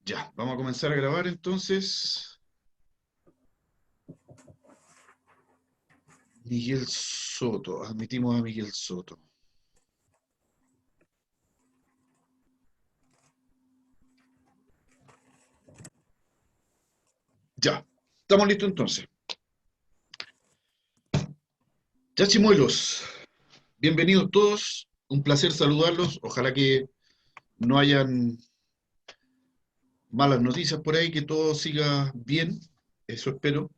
Ya, vamos a comenzar a grabar entonces. Miguel Soto, admitimos a Miguel Soto. Ya, estamos listos entonces. Ya, chimuelos, bienvenidos todos, un placer saludarlos. Ojalá que no hayan malas noticias por ahí, que todo siga bien, eso espero.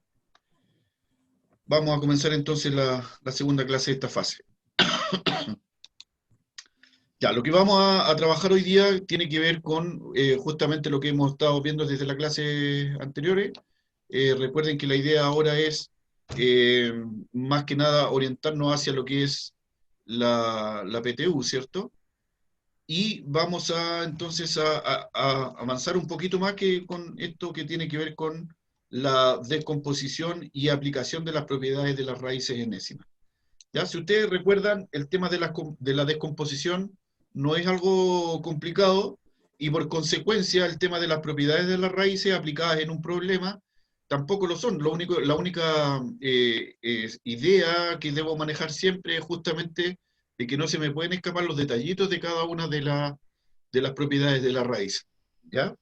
Vamos a comenzar entonces la segunda clase de esta fase. Ya, lo que vamos a trabajar hoy día tiene que ver con justamente lo que hemos estado viendo desde la clase anteriores. Recuerden que la idea ahora es eh, más que nada orientarnos hacia lo que es la PTU, ¿cierto? Y vamos a entonces a avanzar un poquito más que con esto que tiene que ver con la descomposición y aplicación de las propiedades de las raíces enésimas. ¿Ya? Si ustedes recuerdan, el tema de la descomposición no es algo complicado y por consecuencia el tema de las propiedades de las raíces aplicadas en un problema tampoco lo son. La única idea que debo manejar siempre es justamente de que no se me pueden escapar los detallitos de cada una de las propiedades de la raíz. ¿Ya?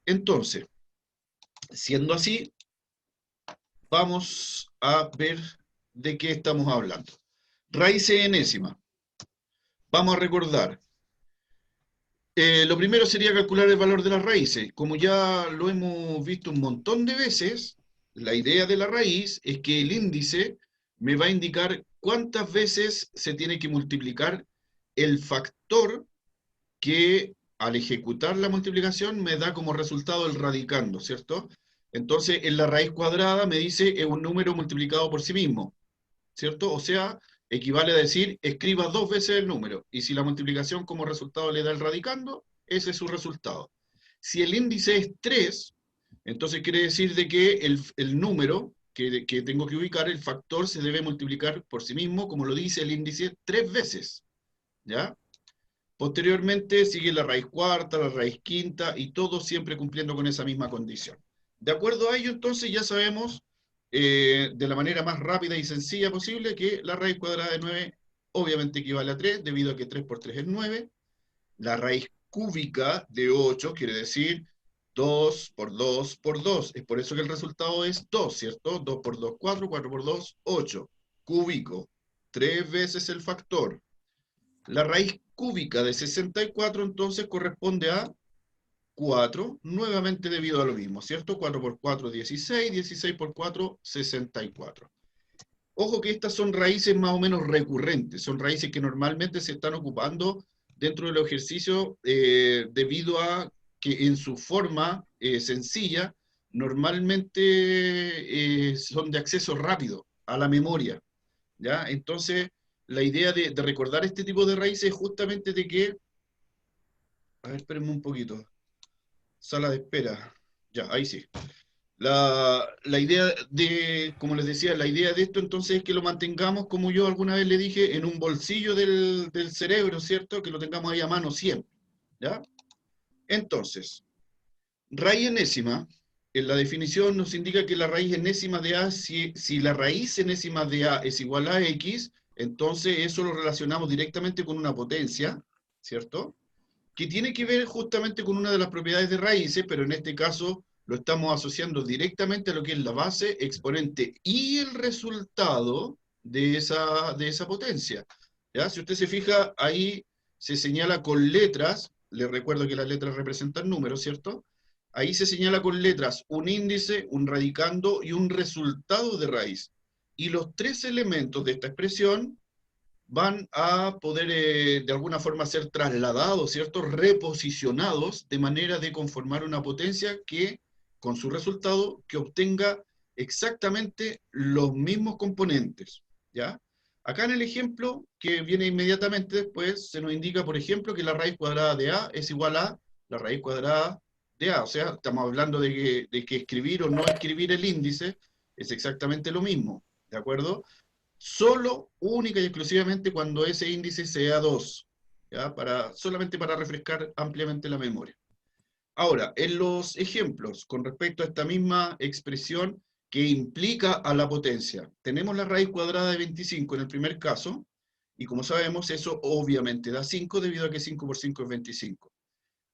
Entonces, siendo así, vamos a ver de qué estamos hablando. Raíces enésimas. Vamos a recordar. Lo primero sería calcular el valor de las raíces. Como ya lo hemos visto un montón de veces, la idea de la raíz es que el índice me va a indicar cuántas veces se tiene que multiplicar el factor que al ejecutar la multiplicación me da como resultado el radicando, ¿cierto? Entonces, en la raíz cuadrada me dice es un número multiplicado por sí mismo. ¿Cierto? O sea, equivale a decir, escriba dos veces el número, y si la multiplicación como resultado le da el radicando, ese es su resultado. Si el índice es 3, entonces quiere decir de que el número que tengo que ubicar, el factor, se debe multiplicar por sí mismo, como lo dice el índice, 3 veces, ¿ya? Posteriormente sigue la raíz cuarta, la raíz quinta, y todo siempre cumpliendo con esa misma condición. De acuerdo a ello, entonces ya sabemos de la manera más rápida y sencilla posible que la raíz cuadrada de 9 obviamente equivale a 3, debido a que 3 por 3 es 9. La raíz cúbica de 8 quiere decir 2 por 2 por 2. Es por eso que el resultado es 2, ¿cierto? 2 por 2, 4, 4 por 2, 8. Cúbico, 3 veces el factor. La raíz cúbica de 64 entonces corresponde a 4, nuevamente debido a lo mismo, ¿cierto? 4 por 4, 16, 16 por 4, 64. Ojo que estas son raíces más o menos recurrentes, son raíces que normalmente se están ocupando dentro del ejercicio debido a que en su forma sencilla normalmente son de acceso rápido a la memoria, ¿ya? Entonces, la idea de recordar este tipo de raíces es justamente de que, a ver, espérenme un poquito, sala de espera, ya, ahí sí. La idea de, como les decía, la idea de esto entonces es que lo mantengamos, como yo alguna vez le dije, en un bolsillo del cerebro, ¿cierto? Que lo tengamos ahí a mano siempre, ¿ya? Entonces, raíz enésima, en la definición nos indica que la raíz enésima de A, si la raíz enésima de A es igual a X, entonces eso lo relacionamos directamente con una potencia, ¿cierto? Que tiene que ver justamente con una de las propiedades de raíces, pero en este caso lo estamos asociando directamente a lo que es la base, exponente y el resultado de esa potencia. ¿Ya? Si usted se fija, ahí se señala con letras, les recuerdo que las letras representan números, ¿cierto? Ahí se señala con letras un índice, un radicando y un resultado de raíz. Y los tres elementos de esta expresión van a poder de alguna forma ser trasladados, ¿cierto? Reposicionados de manera de conformar una potencia que, con su resultado, que obtenga exactamente los mismos componentes, ¿ya? Acá en el ejemplo que viene inmediatamente después, se nos indica, por ejemplo, que la raíz cuadrada de A es igual a la raíz cuadrada de A. O sea, estamos hablando de que escribir o no escribir el índice es exactamente lo mismo, ¿de acuerdo? Solo, única y exclusivamente cuando ese índice sea 2, ¿ya? Solamente para refrescar ampliamente la memoria. Ahora, en los ejemplos, con respecto a esta misma expresión que implica a la potencia, tenemos la raíz cuadrada de 25 en el primer caso, y como sabemos, eso obviamente da 5 debido a que 5 por 5 es 25.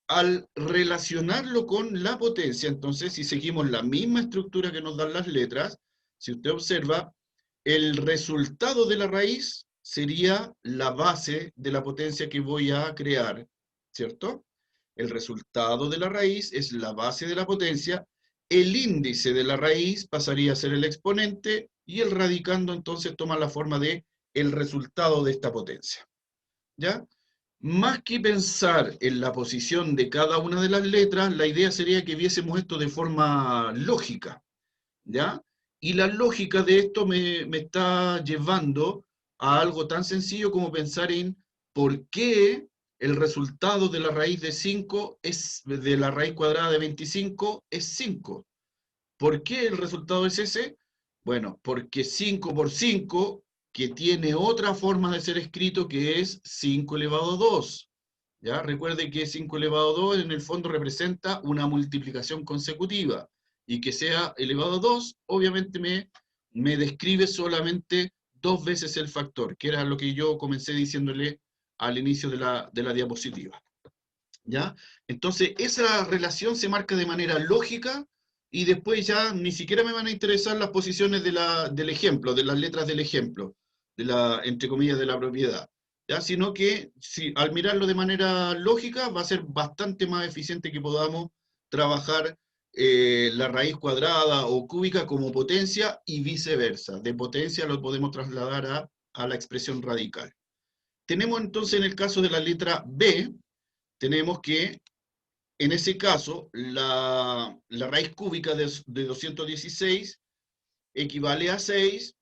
Al relacionarlo con la potencia, entonces, si seguimos la misma estructura que nos dan las letras, si usted observa, el resultado de la raíz sería la base de la potencia que voy a crear, ¿cierto? El resultado de la raíz es la base de la potencia, el índice de la raíz pasaría a ser el exponente, y el radicando entonces toma la forma de el resultado de esta potencia, ¿ya? Más que pensar en la posición de cada una de las letras, la idea sería que viésemos esto de forma lógica, ¿ya? Y la lógica de esto me está llevando a algo tan sencillo como pensar en por qué el resultado de la raíz de 5 es, de la raíz cuadrada de 25 es 5. ¿Por qué el resultado es ese? Bueno, porque 5 por 5, que tiene otra forma de ser escrito que es 5 elevado a 2. ¿Ya? Recuerde que 5 elevado a 2 en el fondo representa una multiplicación consecutiva, y que sea elevado a 2 obviamente me describe solamente dos veces el factor, que era lo que yo comencé diciéndole al inicio de la diapositiva. ¿Ya? Entonces, esa relación se marca de manera lógica, y después ya ni siquiera me van a interesar las posiciones del ejemplo, de las letras del ejemplo, de la, entre comillas, de la propiedad. ¿Ya? Sino que si, al mirarlo de manera lógica va a ser bastante más eficiente que podamos trabajar la raíz cuadrada o cúbica como potencia y viceversa. De potencia lo podemos trasladar a la expresión radical. Tenemos entonces en el caso de la letra B, tenemos que en ese caso, la raíz cúbica de 216 equivale a 6,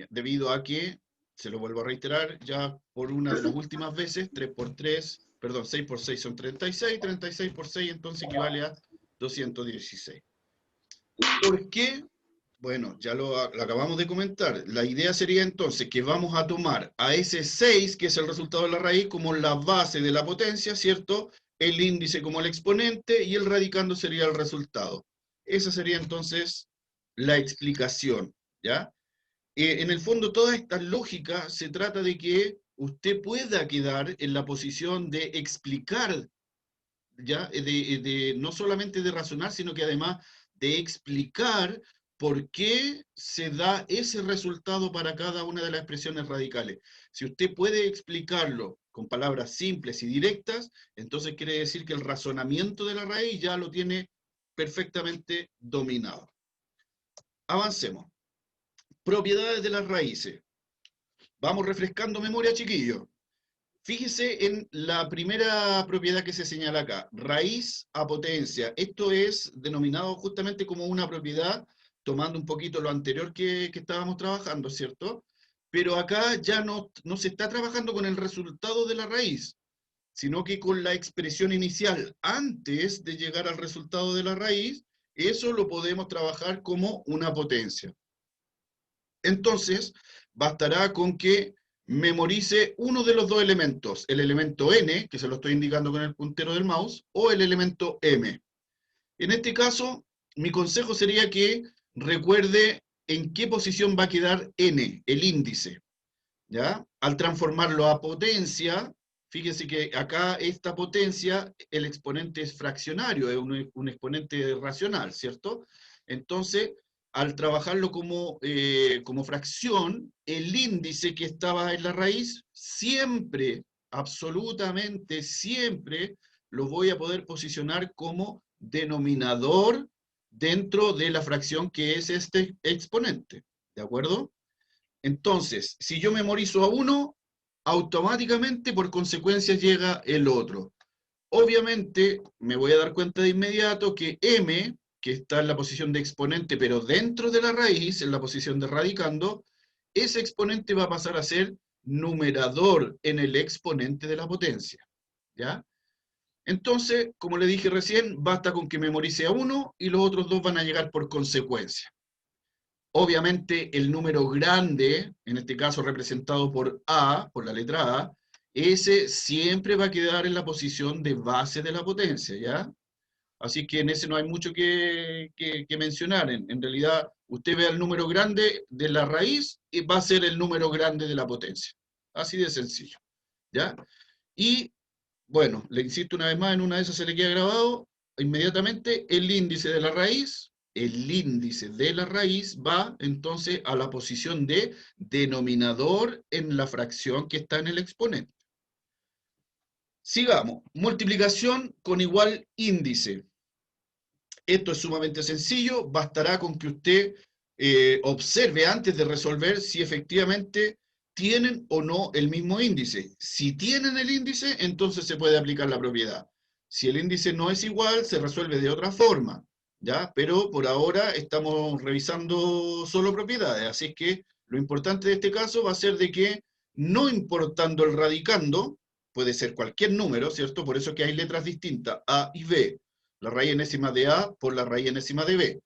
debido a que, se lo vuelvo a reiterar, ya por una de las últimas veces, 3 por 3, perdón, 6 por 6 son 36, 36 por 6 entonces equivale a 216. ¿Por qué? Bueno, ya lo acabamos de comentar. La idea sería entonces que vamos a tomar a ese 6, que es el resultado de la raíz, como la base de la potencia, ¿cierto? El índice como el exponente, y el radicando sería el resultado. Esa sería entonces la explicación, ¿ya? En el fondo, toda esta lógica se trata de que usted pueda quedar en la posición de explicar, ¿ya? No solamente de razonar, sino que además de explicar por qué se da ese resultado para cada una de las expresiones radicales. Si usted puede explicarlo con palabras simples y directas, entonces quiere decir que el razonamiento de la raíz ya lo tiene perfectamente dominado. Avancemos. Propiedades de las raíces. Vamos refrescando memoria, chiquillos. Fíjese en la primera propiedad que se señala acá, raíz a potencia. Esto es denominado justamente como una propiedad, tomando un poquito lo anterior que estábamos trabajando, ¿cierto? Pero acá ya no se está trabajando con el resultado de la raíz, sino que con la expresión inicial antes de llegar al resultado de la raíz. Eso lo podemos trabajar como una potencia. Entonces, bastará con que memorice uno de los dos elementos, el elemento n, que se lo estoy indicando con el puntero del mouse, o el elemento m. En este caso, mi consejo sería que recuerde en qué posición va a quedar n, el índice, ¿ya? Al transformarlo a potencia, fíjese que acá esta potencia, el exponente es fraccionario, es un exponente racional, ¿cierto? Entonces, al trabajarlo como fracción, el índice que estaba en la raíz, siempre, absolutamente siempre, lo voy a poder posicionar como denominador dentro de la fracción que es este exponente, ¿de acuerdo? Entonces, si yo memorizo a uno, automáticamente por consecuencia llega el otro. Obviamente, me voy a dar cuenta de inmediato que m, que está en la posición de exponente, pero dentro de la raíz, en la posición de radicando, ese exponente va a pasar a ser numerador en el exponente de la potencia, ¿ya? Entonces, como le dije recién, basta con que memorice a uno y los otros dos van a llegar por consecuencia. Obviamente el número grande, en este caso representado por A, por la letra A, ese siempre va a quedar en la posición de base de la potencia, ¿ya? Así que en ese no hay mucho que mencionar. En realidad, usted ve el número grande de la raíz y va a ser el número grande de la potencia. Así de sencillo. ¿Ya? Y, bueno, le insisto una vez más, en una de esas se le queda grabado inmediatamente el índice de la raíz. El índice de la raíz va entonces a la posición de denominador en la fracción que está en el exponente. Sigamos. Multiplicación con igual índice. Esto es sumamente sencillo, bastará con que usted observe antes de resolver si efectivamente tienen o no el mismo índice. Si tienen el índice, entonces se puede aplicar la propiedad. Si el índice no es igual, se resuelve de otra forma, ¿ya? Pero por ahora estamos revisando solo propiedades, así es que lo importante de este caso va a ser de que, no importando el radicando, puede ser cualquier número, ¿cierto? Por eso que hay letras distintas, A y B, la raíz enésima de A por la raíz enésima de B.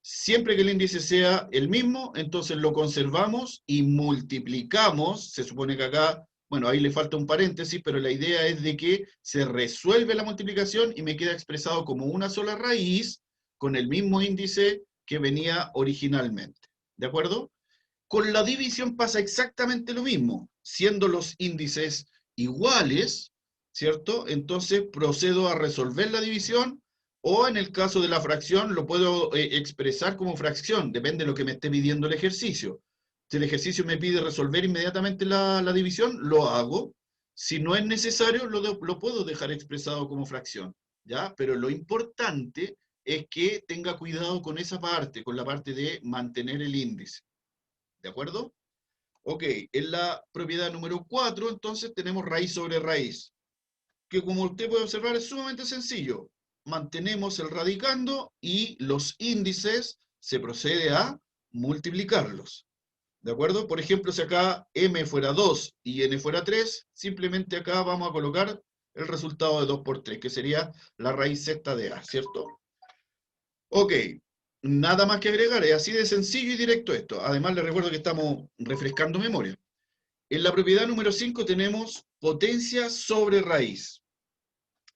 Siempre que el índice sea el mismo, entonces lo conservamos y multiplicamos. Se supone que acá, bueno, ahí le falta un paréntesis, pero la idea es de que se resuelve la multiplicación y me queda expresado como una sola raíz con el mismo índice que venía originalmente. ¿De acuerdo? Con la división pasa exactamente lo mismo. Siendo los índices iguales, ¿cierto? Entonces procedo a resolver la división, o en el caso de la fracción lo puedo expresar como fracción, depende de lo que me esté pidiendo el ejercicio. Si el ejercicio me pide resolver inmediatamente la división, lo hago. Si no es necesario, lo puedo dejar expresado como fracción, ¿ya? Pero lo importante es que tenga cuidado con esa parte, con la parte de mantener el índice. ¿De acuerdo? Ok, en la propiedad número 4, entonces tenemos raíz sobre raíz, que como usted puede observar es sumamente sencillo. Mantenemos el radicando y los índices se procede a multiplicarlos. ¿De acuerdo? Por ejemplo, si acá m fuera 2 y n fuera 3, simplemente acá vamos a colocar el resultado de 2 por 3, que sería la raíz sexta de a, ¿cierto? Ok, nada más que agregar, es así de sencillo y directo esto. Además, les recuerdo que estamos refrescando memoria. En la propiedad número 5 tenemos potencia sobre raíz.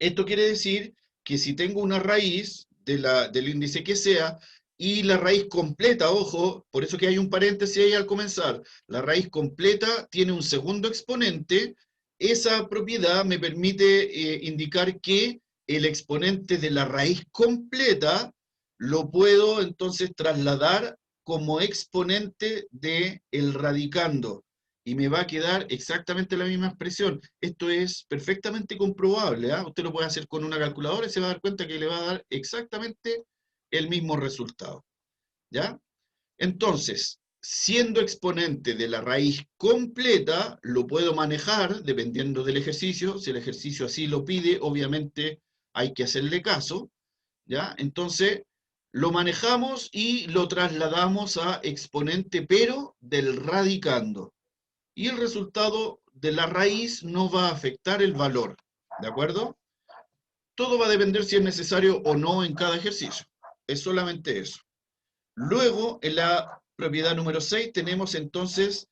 Esto quiere decir que si tengo una raíz del índice que sea, y la raíz completa, ojo, por eso que hay un paréntesis ahí al comenzar, la raíz completa tiene un segundo exponente, esa propiedad me permite indicar que el exponente de la raíz completa lo puedo entonces trasladar como exponente del radicando y me va a quedar exactamente la misma expresión. Esto es perfectamente comprobable, ¿eh? Usted lo puede hacer con una calculadora y se va a dar cuenta que le va a dar exactamente el mismo resultado, ¿ya? Entonces, siendo exponente de la raíz completa, lo puedo manejar dependiendo del ejercicio. Si el ejercicio así lo pide, obviamente hay que hacerle caso, ¿ya? Entonces, lo manejamos y lo trasladamos a exponente, pero del radicando. Y el resultado de la raíz no va a afectar el valor, ¿de acuerdo? Todo va a depender si es necesario o no en cada ejercicio. Es solamente eso. Luego, en la propiedad número 6, tenemos entonces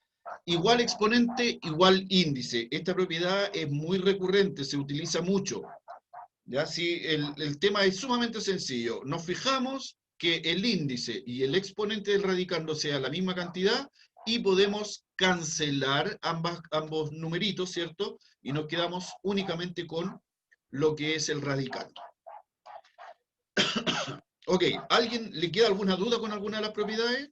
igual exponente, igual índice. Esta propiedad es muy recurrente, se utiliza mucho. ¿Ya? Sí, el tema es sumamente sencillo. Nos fijamos que el índice y el exponente del radicando sea la misma cantidad y podemos cancelar ambos numeritos, ¿cierto? Y nos quedamos únicamente con lo que es el radicando. Ok, ¿alguien le queda alguna duda con alguna de las propiedades?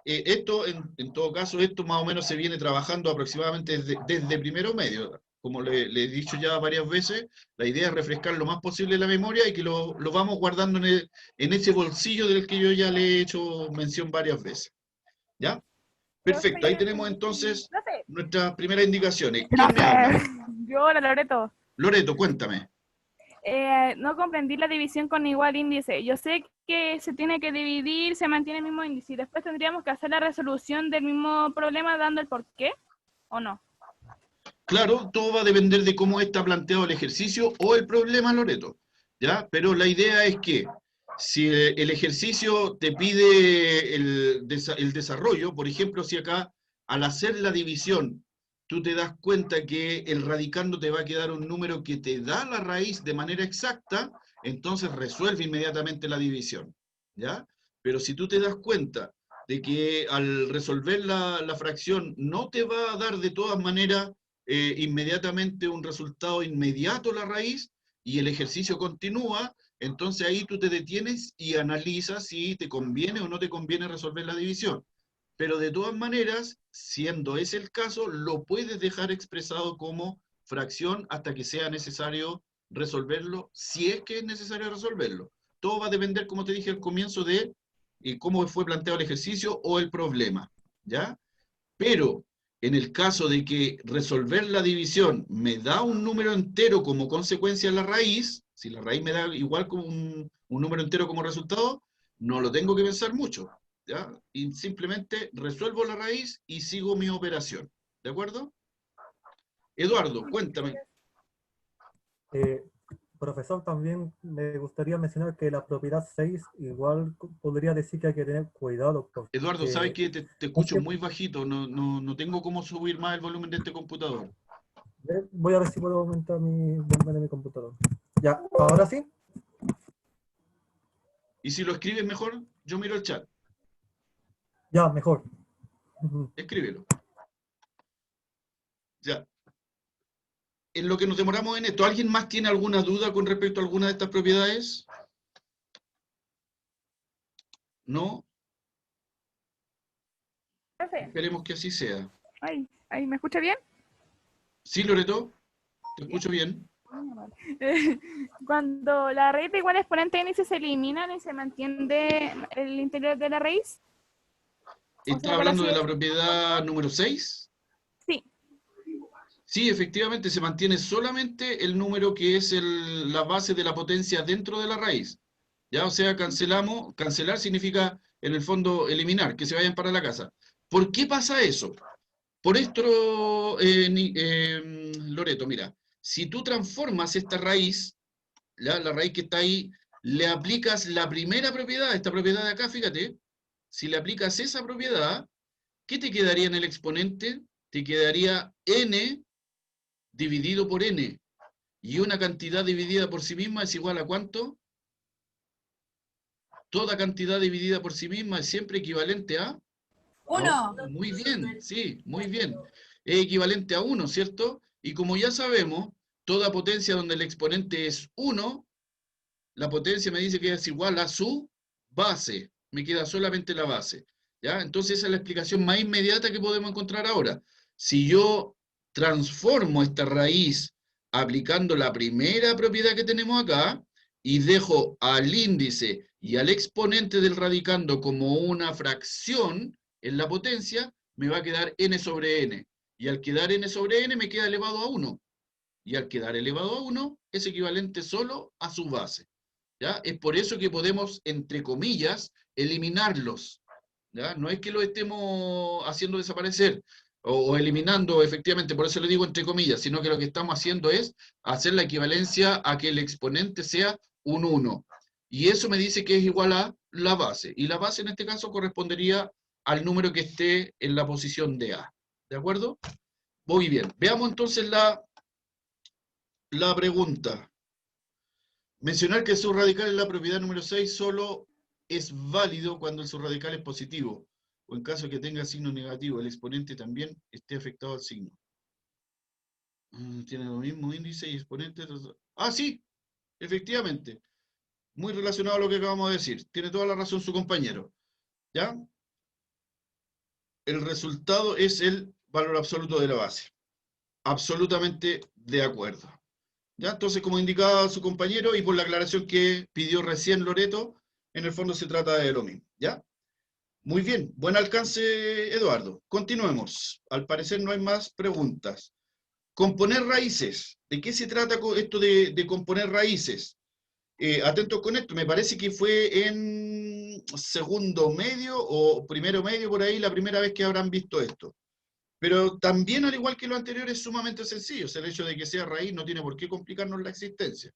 Esto, en todo caso, esto más o menos se viene trabajando aproximadamente desde primero medio. Como le he dicho ya varias veces, la idea es refrescar lo más posible la memoria y que lo vamos guardando en ese bolsillo del que yo ya le he hecho mención varias veces. ¿Ya? Perfecto, ahí Profe, tenemos entonces profe, nuestras primeras indicaciones. ¿Quién me habla? profe. Yo, la Loreto. Loreto, cuéntame. No comprendí la división con igual índice. Yo sé que se tiene que dividir, se mantiene el mismo índice y después tendríamos que hacer la resolución del mismo problema dando el porqué, ¿o no? Claro, todo va a depender de cómo está planteado el ejercicio o el problema, Loreto, ¿ya? Pero la idea es que si el ejercicio te pide el desarrollo, por ejemplo, si acá al hacer la división tú te das cuenta que el radicando te va a quedar un número que te da la raíz de manera exacta, entonces resuelve inmediatamente la división, ¿ya? Pero si tú te das cuenta de que al resolver la fracción no te va a dar de todas maneras inmediatamente un resultado inmediato la raíz, y el ejercicio continúa, entonces ahí tú te detienes y analizas si te conviene o no te conviene resolver la división. Pero de todas maneras, siendo ese el caso, lo puedes dejar expresado como fracción hasta que sea necesario resolverlo, si es que es necesario resolverlo. Todo va a depender, como te dije al comienzo, de cómo fue planteado el ejercicio o el problema, ¿ya? Pero en el caso de que resolver la división me da un número entero como consecuencia de la raíz, si la raíz me da igual como un número entero como resultado, no lo tengo que pensar mucho, ¿ya? Y simplemente resuelvo la raíz y sigo mi operación, ¿de acuerdo? Eduardo, cuéntame. Eh, Profesor, también me gustaría mencionar que la propiedad 6 igual podría decir que hay que tener cuidado Eduardo, sabes porque que te escucho muy bajito, no tengo cómo subir más el volumen de este computador. voy a ver si puedo aumentar mi volumen de mi computador. Ya, ahora sí. Y si lo escribes mejor, yo miro el chat. Ya, mejor. Escríbelo. Ya. En lo que nos demoramos en esto, ¿alguien más tiene alguna duda con respecto a alguna de estas propiedades? ¿No? Profe, Esperemos que así sea. ¿ahí me escucha bien? ¿Sí, Loreto? ¿Te escucho bien? Cuando la raíz de igual exponente índice se eliminan y se mantiene el interior de la raíz. ¿Estás por hablando así de la decirlo. propiedad número 6? Sí, Sí, efectivamente, se mantiene solamente el número que es la base de la potencia dentro de la raíz. ¿Ya? O sea, cancelar significa, en el fondo, eliminar, que se vayan para la casa. ¿Por qué pasa eso? Por esto, Loreto, mira, si tú transformas esta raíz, la raíz que está ahí, le aplicas la primera propiedad, esta propiedad de acá, fíjate, si le aplicas esa propiedad, ¿qué te quedaría en el exponente? Te quedaría n dividido por n. Y una cantidad dividida por sí misma es igual a ¿cuánto? Toda cantidad dividida por sí misma es siempre equivalente a... Uno. No, muy bien, sí, muy bien. Es equivalente a 1, ¿cierto? Y como ya sabemos, toda potencia donde el exponente es 1, la potencia me dice que es igual a su base. Me queda solamente la base. ¿Ya? Entonces esa es la explicación más inmediata que podemos encontrar ahora. Si yo transformo esta raíz aplicando la primera propiedad que tenemos acá y dejo al índice y al exponente del radicando como una fracción en la potencia, me va a quedar n sobre n. Y al quedar n sobre n me queda elevado a 1. Y al quedar elevado a 1 es equivalente solo a su base. ¿Ya? Es por eso que podemos, entre comillas, eliminarlos. ¿Ya? No es que lo estemos haciendo desaparecer o eliminando efectivamente, por eso le digo entre comillas, sino que lo que estamos haciendo es hacer la equivalencia a que el exponente sea un 1. Y eso me dice que es igual a la base. Y la base en este caso correspondería al número que esté en la posición de A. ¿De acuerdo? Muy bien. Veamos entonces la pregunta. Mencionar que el subradical en la propiedad número 6 solo es válido cuando el subradical es positivo, o en caso que tenga signo negativo, el exponente también esté afectado al signo. Tiene lo mismo índice y exponente. Ah, sí, efectivamente. Muy relacionado a lo que acabamos de decir. Tiene toda la razón su compañero. ¿Ya? El resultado es el valor absoluto de la base. Absolutamente de acuerdo. ¿Ya? Entonces, como indicaba su compañero y por la aclaración que pidió recién Loreto, en el fondo se trata de lo mismo. ¿Ya? Muy bien, buen alcance, Eduardo. Continuemos. Al parecer no hay más preguntas. Componer raíces. ¿De qué se trata esto de componer raíces? Atentos con esto, me parece que fue en segundo medio o primero medio por ahí la primera vez que habrán visto esto. Pero también, al igual que lo anterior, es sumamente sencillo. El hecho de que sea raíz no tiene por qué complicarnos la existencia.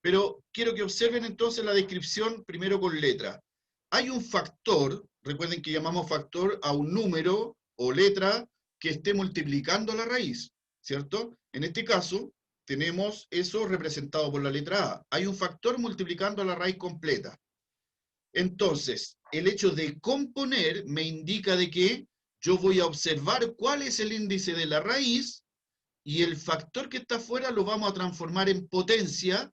Pero quiero que observen entonces la descripción primero con letra. Hay un factor, recuerden que llamamos factor a un número o letra que esté multiplicando la raíz, ¿cierto? En este caso, tenemos eso representado por la letra A. Hay un factor multiplicando la raíz completa. Entonces, el hecho de componer me indica de que yo voy a observar cuál es el índice de la raíz y el factor que está afuera lo vamos a transformar en potencia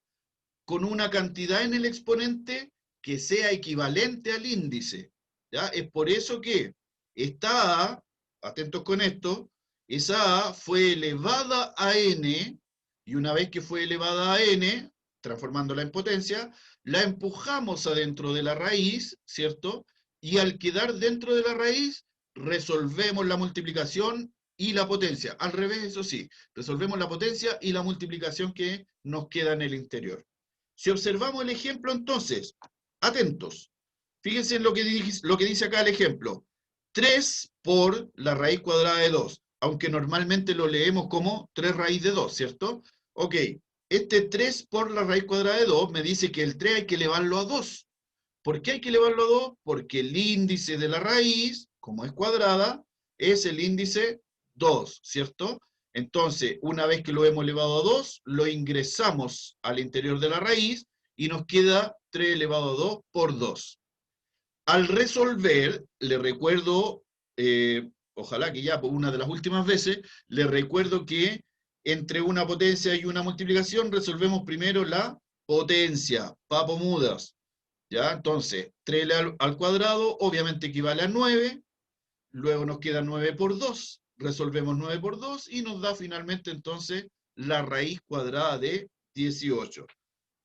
con una cantidad en el exponente que sea equivalente al índice. ¿Ya? Es por eso que esta A, atentos con esto, esa A fue elevada a n, y una vez que fue elevada a n, transformándola en potencia, la empujamos adentro de la raíz, ¿cierto? Y al quedar dentro de la raíz, resolvemos la multiplicación y la potencia. Al revés, eso sí, resolvemos la potencia y la multiplicación que nos queda en el interior. Si observamos el ejemplo, entonces, atentos, fíjense en lo que dice acá el ejemplo. 3 por la raíz cuadrada de 2, aunque normalmente lo leemos como 3 raíz de 2, ¿cierto? Ok, este 3 por la raíz cuadrada de 2 me dice que el 3 hay que elevarlo a 2. ¿Por qué hay que elevarlo a 2? Porque el índice de la raíz, como es cuadrada, es el índice 2, ¿cierto? Entonces, una vez que lo hemos elevado a 2, lo ingresamos al interior de la raíz y nos queda 3 elevado a 2 por 2. Al resolver, le recuerdo, ojalá que ya por una de las últimas veces, le recuerdo que entre una potencia y una multiplicación resolvemos primero la potencia, papo mudas. ¿Ya? Entonces, 3 al cuadrado obviamente equivale a 9, luego nos queda 9 por 2, resolvemos 9 por 2 y nos da finalmente entonces la raíz cuadrada de 18.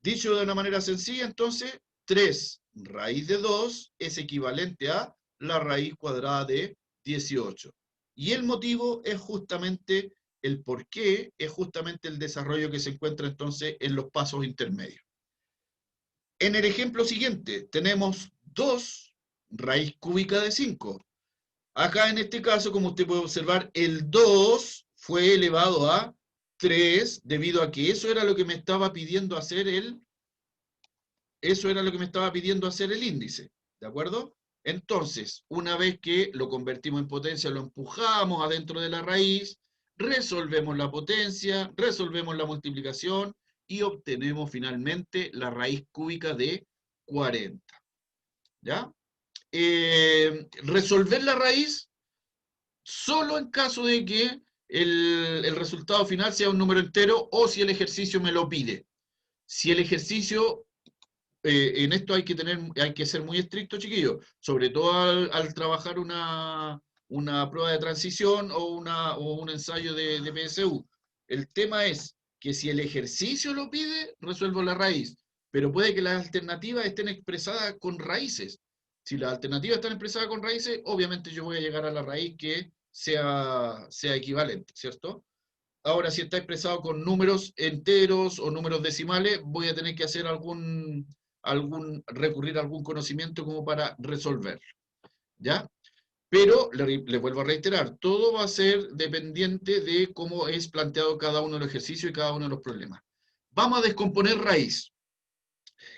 Dicho de una manera sencilla, entonces, 3 raíz de 2 es equivalente a la raíz cuadrada de 18. Y el motivo es justamente el porqué, es justamente el desarrollo que se encuentra entonces en los pasos intermedios. En el ejemplo siguiente, tenemos 2 raíz cúbica de 5. Acá en este caso, como usted puede observar, el 2 fue elevado a 3, debido a que eso era lo que me estaba pidiendo hacer el índice, ¿de acuerdo? Entonces, una vez que lo convertimos en potencia, lo empujamos adentro de la raíz, resolvemos la potencia, resolvemos la multiplicación, y obtenemos finalmente la raíz cúbica de 40. ¿Ya? Resolver la raíz solo en caso de que el resultado final sea un número entero o si el ejercicio me lo pide. Si el ejercicio, en esto hay que ser muy estricto, chiquillos, sobre todo al trabajar una prueba de transición o un ensayo de PSU. El tema es que si el ejercicio lo pide, resuelvo la raíz, pero puede que las alternativas estén expresadas con raíces. Si las alternativas están expresadas con raíces, obviamente yo voy a llegar a la raíz que sea equivalente, ¿cierto? Ahora, si está expresado con números enteros o números decimales, voy a tener que hacer recurrir a algún conocimiento como para resolverlo, ¿ya? Pero, le vuelvo a reiterar, todo va a ser dependiente de cómo es planteado cada uno de los ejercicios y cada uno de los problemas. Vamos a descomponer raíz.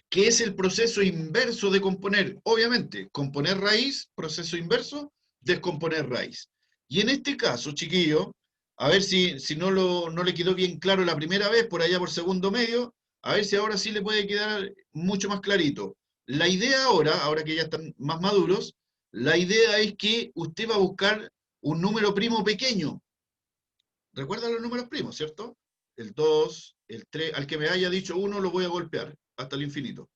¿Qué es el proceso inverso de componer? Obviamente, componer raíz, proceso inverso, descomponer raíz. Y en este caso, chiquillo, a ver si no le quedó bien claro la primera vez, por allá por segundo medio, a ver si ahora sí le puede quedar mucho más clarito. La idea ahora que ya están más maduros, la idea es que usted va a buscar un número primo pequeño. ¿Recuerda los números primos, cierto? El 2, el 3, al que me haya dicho 1 lo voy a golpear hasta el infinito.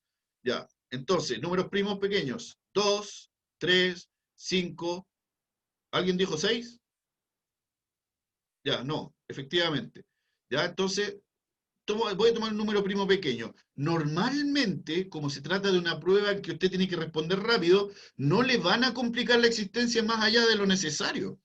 Ya, entonces, números primos pequeños. 2, 3, 5. ¿Alguien dijo 6? Ya, no, efectivamente. Ya, entonces, voy a tomar un número primo pequeño. Normalmente, como se trata de una prueba en que usted tiene que responder rápido, no le van a complicar la existencia más allá de lo necesario.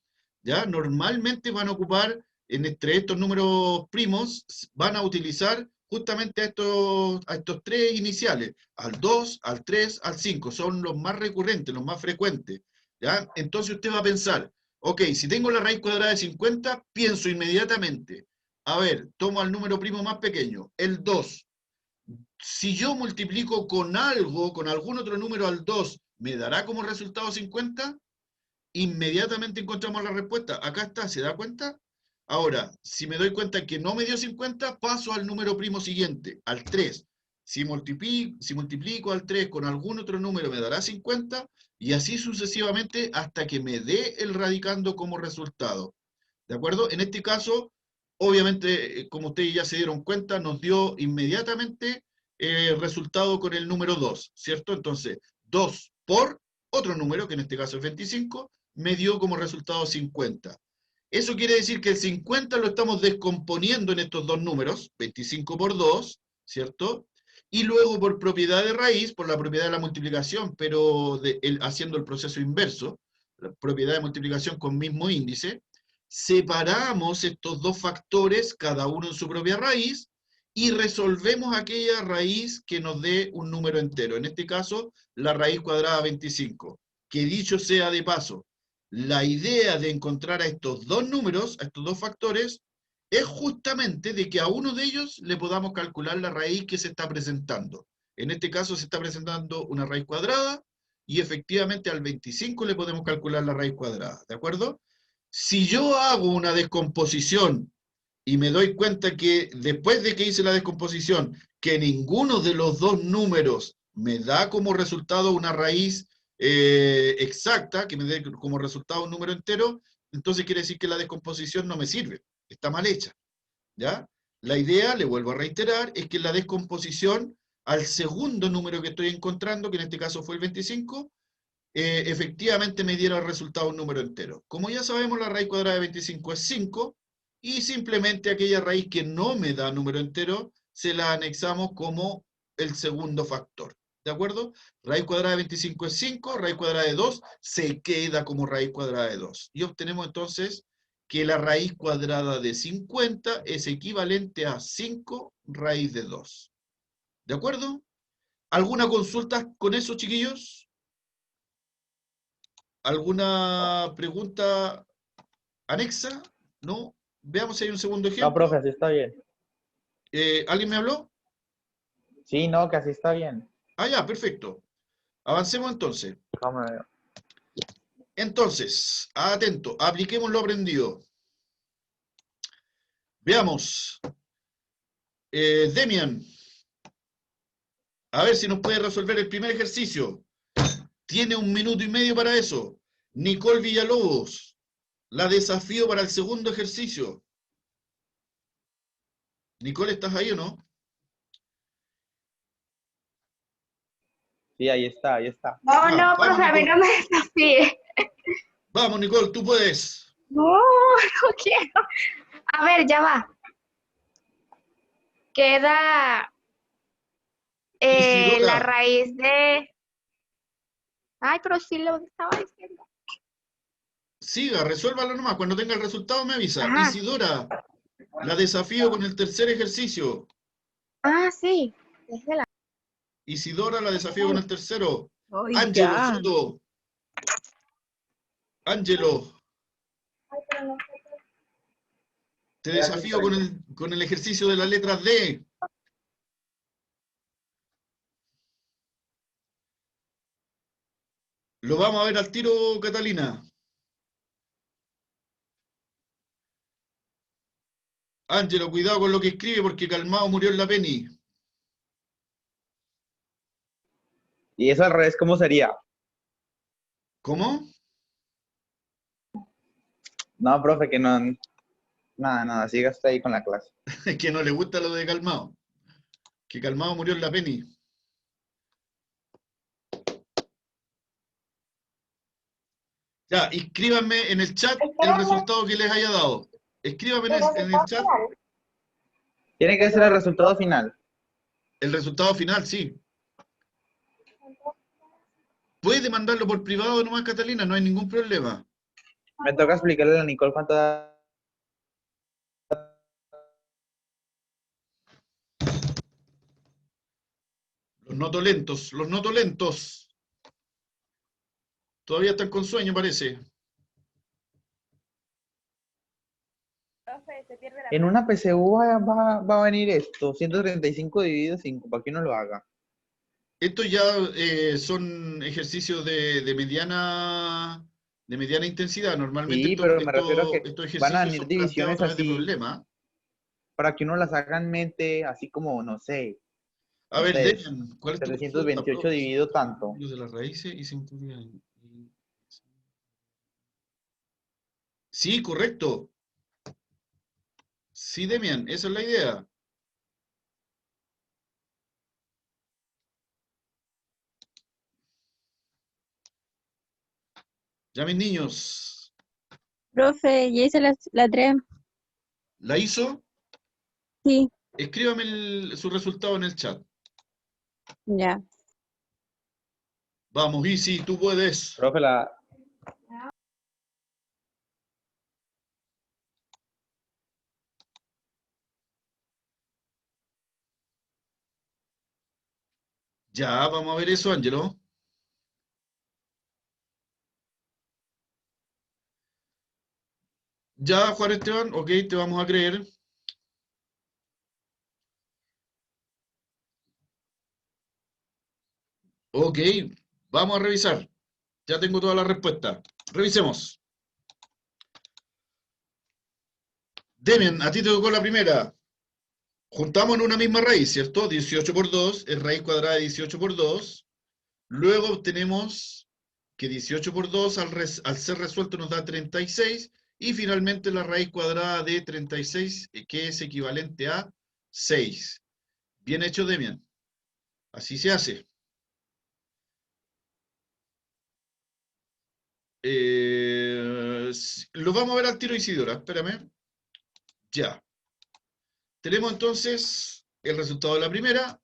¿Ya? Normalmente van a ocupar, entre estos números primos, van a utilizar justamente a estos 3 iniciales, al 2, al 3, al 5, son los más recurrentes, los más frecuentes. ¿Ya? Entonces usted va a pensar, ok, si tengo la raíz cuadrada de 50, pienso inmediatamente, a ver, tomo al número primo más pequeño, el 2. Si yo multiplico con algo, con algún otro número al 2, ¿me dará como resultado 50? inmediatamente encontramos la respuesta. Acá está, ¿se da cuenta? Ahora, si me doy cuenta que no me dio 50, paso al número primo siguiente, al 3. Si multiplico al 3 con algún otro número me dará 50, y así sucesivamente hasta que me dé el radicando como resultado. ¿De acuerdo? En este caso, obviamente, como ustedes ya se dieron cuenta, nos dio inmediatamente el resultado con el número 2, ¿cierto? Entonces, 2 por otro número, que en este caso es 25, me dio como resultado 50. Eso quiere decir que el 50 lo estamos descomponiendo en estos dos números, 25 por 2, ¿cierto? Y luego por propiedad de raíz, por la propiedad de la multiplicación, pero haciendo el proceso inverso, la propiedad de multiplicación con mismo índice, separamos estos dos factores, cada uno en su propia raíz, y resolvemos aquella raíz que nos dé un número entero. En este caso, la raíz cuadrada 25. Que dicho sea de paso, la idea de encontrar a estos dos números, a estos dos factores, es justamente de que a uno de ellos le podamos calcular la raíz que se está presentando. En este caso se está presentando una raíz cuadrada, y efectivamente al 25 le podemos calcular la raíz cuadrada, ¿de acuerdo? Si yo hago una descomposición y me doy cuenta que después de que hice la descomposición, que ninguno de los dos números me da como resultado una raíz exacta, que me dé como resultado un número entero, entonces quiere decir que la descomposición no me sirve, está mal hecha, ¿ya? La idea, le vuelvo a reiterar, es que la descomposición al segundo número que estoy encontrando, que en este caso fue el 25, efectivamente me diera el resultado un número entero. Como ya sabemos, la raíz cuadrada de 25 es 5, y simplemente aquella raíz que no me da número entero, se la anexamos como el segundo factor. ¿De acuerdo? Raíz cuadrada de 25 es 5, raíz cuadrada de 2 se queda como raíz cuadrada de 2. Y obtenemos entonces que la raíz cuadrada de 50 es equivalente a 5 raíz de 2. ¿De acuerdo? ¿Alguna consulta con eso, chiquillos? ¿Alguna pregunta anexa? ¿No? Veamos si hay un segundo No, ejemplo. profe, así está bien. ¿Alguien me habló? Sí, no, que así está bien. Ah, ya, perfecto. Avancemos entonces. Déjame ver. Entonces, atento, apliquemos lo aprendido. Veamos. Demian, a ver si nos puede resolver el primer ejercicio. Tiene 1 minuto y medio para eso. Nicole Villalobos, la desafío para el segundo ejercicio. Nicole, ¿estás ahí o no? Sí, ahí está, ahí está. No, no, Vamos, profe, a mí Nicole. no me desafíe. Vamos, Nicole, tú puedes. No, no quiero. A ver, ya va. Queda Isidora. la raíz de... Ay, pero sí lo estaba diciendo. Siga, resuélvalo nomás. Cuando tenga el resultado me avisa. Ajá. Isidora, la desafío con el tercer ejercicio. Ah, sí. Déjela. Isidora, la desafío con el tercero. Ay, Ángelo ya. Soto. Ángelo, te desafío con el ejercicio de la letra D. Lo vamos a ver al tiro, Catalina. Ángelo, cuidado con lo que escribe porque calmado murió en la Penny. Y eso al revés, ¿cómo sería? ¿Cómo? No, profe, que no. Nada, siga usted ahí con la clase. Es que no le gusta lo de calmado. Que calmado murió en la Penny. Ya, escríbanme en el chat el resultado que les haya dado. Escríbanme en el chat Tiene que ser el resultado final. el resultado final, sí. Puede mandarlo por privado nomás, Catalina, no hay ningún problema. Me toca explicarle a Nicole cuánto da. Los noto lentos, los noto lentos. Todavía están con sueño, parece. Profe, se pierde la En una PSU va a venir esto, 135 dividido 5, para que uno lo haga. Estos ya son ejercicios de de mediana intensidad. Normalmente Sí, pero me refiero a que estos van a ejercicios venir son planteados a divisiones través de así problemas. para que uno las haga en mente, así como, no sé, A ver, es Demian, ¿cuál es tu consulta? 728 dividido tanto. De las raíces y se incluyen. Sí, correcto. Sí, Demian, esa es la idea. Ya, mis niños, Profe, ya hice la 3. ¿la hizo? Sí, Escríbame su resultado en el chat. ya. Vamos, Easy, tú puedes. Profe, Ya, vamos a ver eso, Ángelo. Ya, Juan Esteban, ok, te vamos a creer. Ok, vamos a revisar. Ya tengo toda la respuesta. Revisemos. Demian, a ti te tocó la primera. Juntamos en una misma raíz, ¿cierto? 18 por 2 es raíz cuadrada de 18 por 2. Luego obtenemos que 18 por 2 al ser resuelto nos da 36. Y finalmente la raíz cuadrada de 36, que es equivalente a 6. Bien hecho, Demian. Así se hace. Lo vamos a ver al tiro, Isidora. Espérame. Ya. Tenemos entonces el resultado de la primera.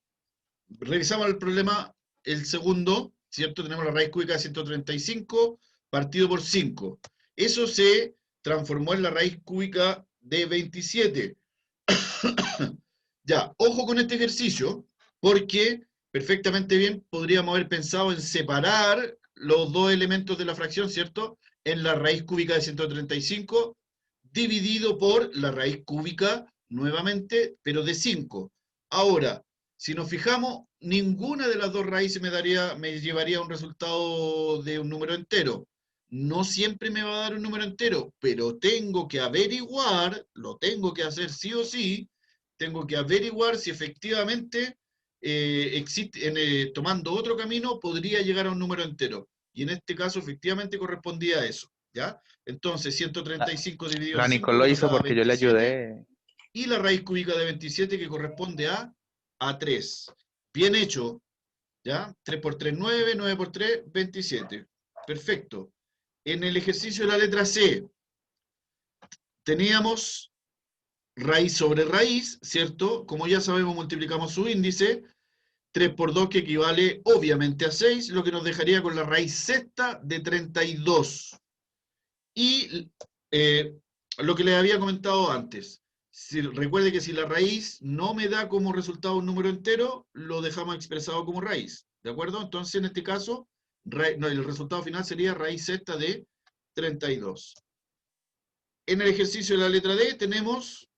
Revisamos el problema, el segundo, ¿cierto? Tenemos la raíz cúbica de 135 partido por 5. Eso se transformó en la raíz cúbica de 27. Ya, ojo con este ejercicio, porque perfectamente bien podríamos haber pensado en separar los dos elementos de la fracción, ¿cierto? En la raíz cúbica de 135 dividido por la raíz cúbica, nuevamente, pero de 5. Ahora, si nos fijamos, ninguna de las dos raíces me llevaría a un resultado de un número entero. No siempre me va a dar un número entero, pero tengo que averiguar, lo tengo que hacer sí o sí, tengo que averiguar si efectivamente tomando otro camino podría llegar a un número entero. Y en este caso efectivamente correspondía a eso, ¿ya? Entonces 135 dividido en la 5 Nicole lo que nos hizo daba porque yo le 27, ayudé. y la raíz cúbica de 27 que corresponde a 3. Bien hecho, ¿ya? 3 por 3, 9, 9 por 3, 27. Perfecto. En el ejercicio de la letra C, teníamos raíz sobre raíz, ¿cierto? Como ya sabemos, multiplicamos su índice, 3 por 2 que equivale obviamente a 6, lo que nos dejaría con la raíz sexta de 32. Y lo que les había comentado antes, recuerde que si la raíz no me da como resultado un número entero, lo dejamos expresado como raíz, ¿de acuerdo? Entonces en este caso, el resultado final sería raíz sexta de 32. En el ejercicio de la letra D tenemos,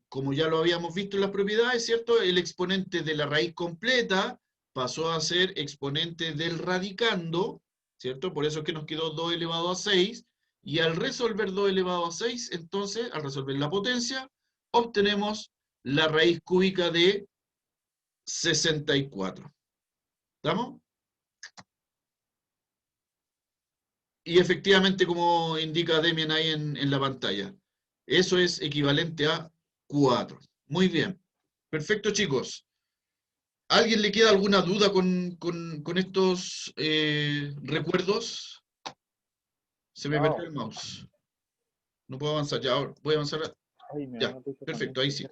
como ya lo habíamos visto en las propiedades, ¿cierto? El exponente de la raíz completa pasó a ser exponente del radicando, ¿cierto? Por eso es que nos quedó 2 elevado a 6, y al resolver 2 elevado a 6, entonces, al resolver la potencia, obtenemos la raíz cúbica de 64. ¿Estamos? Y efectivamente, como indica Demian ahí en la pantalla, eso es equivalente a 4. Muy bien. Perfecto, chicos. ¿A alguien le queda alguna duda con estos recuerdos? Se me perdió el mouse. No puedo avanzar. Ya, ahora voy a avanzar. Ay, me Ya, han dicho perfecto, también. ahí sí.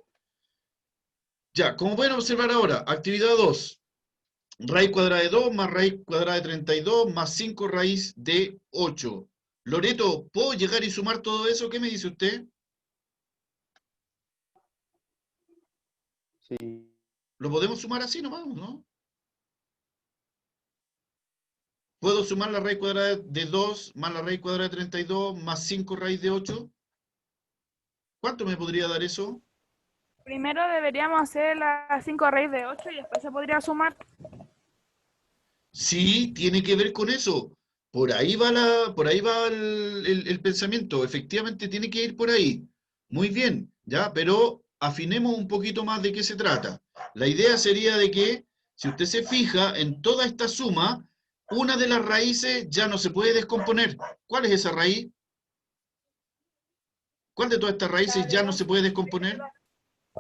Ya, como pueden observar ahora, actividad 2. Raíz cuadrada de 2 más raíz cuadrada de 32 más 5 raíz de 8. Loreto, ¿puedo llegar y sumar todo eso? ¿Qué me dice usted? Sí. ¿Lo podemos sumar así nomás, no? ¿Puedo sumar la raíz cuadrada de 2 más la raíz cuadrada de 32 más 5 raíz de 8? ¿Cuánto me podría dar eso? Primero deberíamos hacer la 5 raíz de 8 y después se podría sumar. Sí, tiene que ver con eso. Por ahí va, el pensamiento. Efectivamente tiene que ir por ahí. Muy bien, ¿ya? Pero afinemos un poquito más de qué se trata. La idea sería de que, si usted se fija en toda esta suma, una de las raíces ya no se puede descomponer. ¿Cuál es esa raíz? ¿Cuál de todas estas raíces ya no se puede descomponer?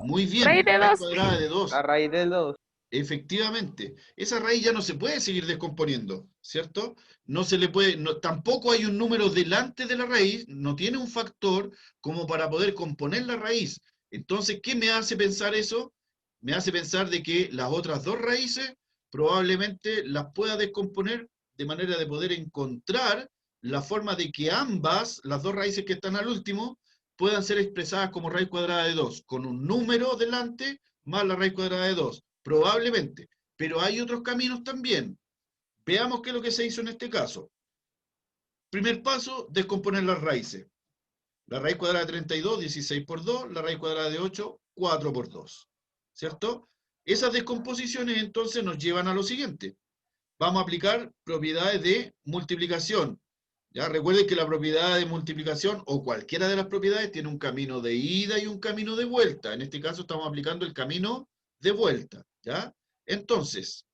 Muy bien, Raíz de la raíz 2. cuadrada de 2. La raíz del 2. Efectivamente, esa raíz ya no se puede seguir descomponiendo, ¿cierto? No se le puede, tampoco hay un número delante de la raíz, no tiene un factor como para poder componer la raíz. Entonces, ¿qué me hace pensar eso? Me hace pensar de que las otras dos raíces probablemente las pueda descomponer de manera de poder encontrar la forma de que ambas, las dos raíces que están al último, puedan ser expresadas como raíz cuadrada de 2, con un número delante más la raíz cuadrada de 2. Probablemente, pero hay otros caminos también. Veamos qué es lo que se hizo en este caso. Primer paso, descomponer las raíces. La raíz cuadrada de 32, 16 por 2, la raíz cuadrada de 8, 4 por 2. ¿Cierto? Esas descomposiciones entonces nos llevan a lo siguiente. Vamos a aplicar propiedades de multiplicación. ¿Ya? Recuerden que la propiedad de multiplicación, o cualquiera de las propiedades, tiene un camino de ida y un camino de vuelta. En este caso estamos aplicando el camino de vuelta. ¿Ya? Entonces,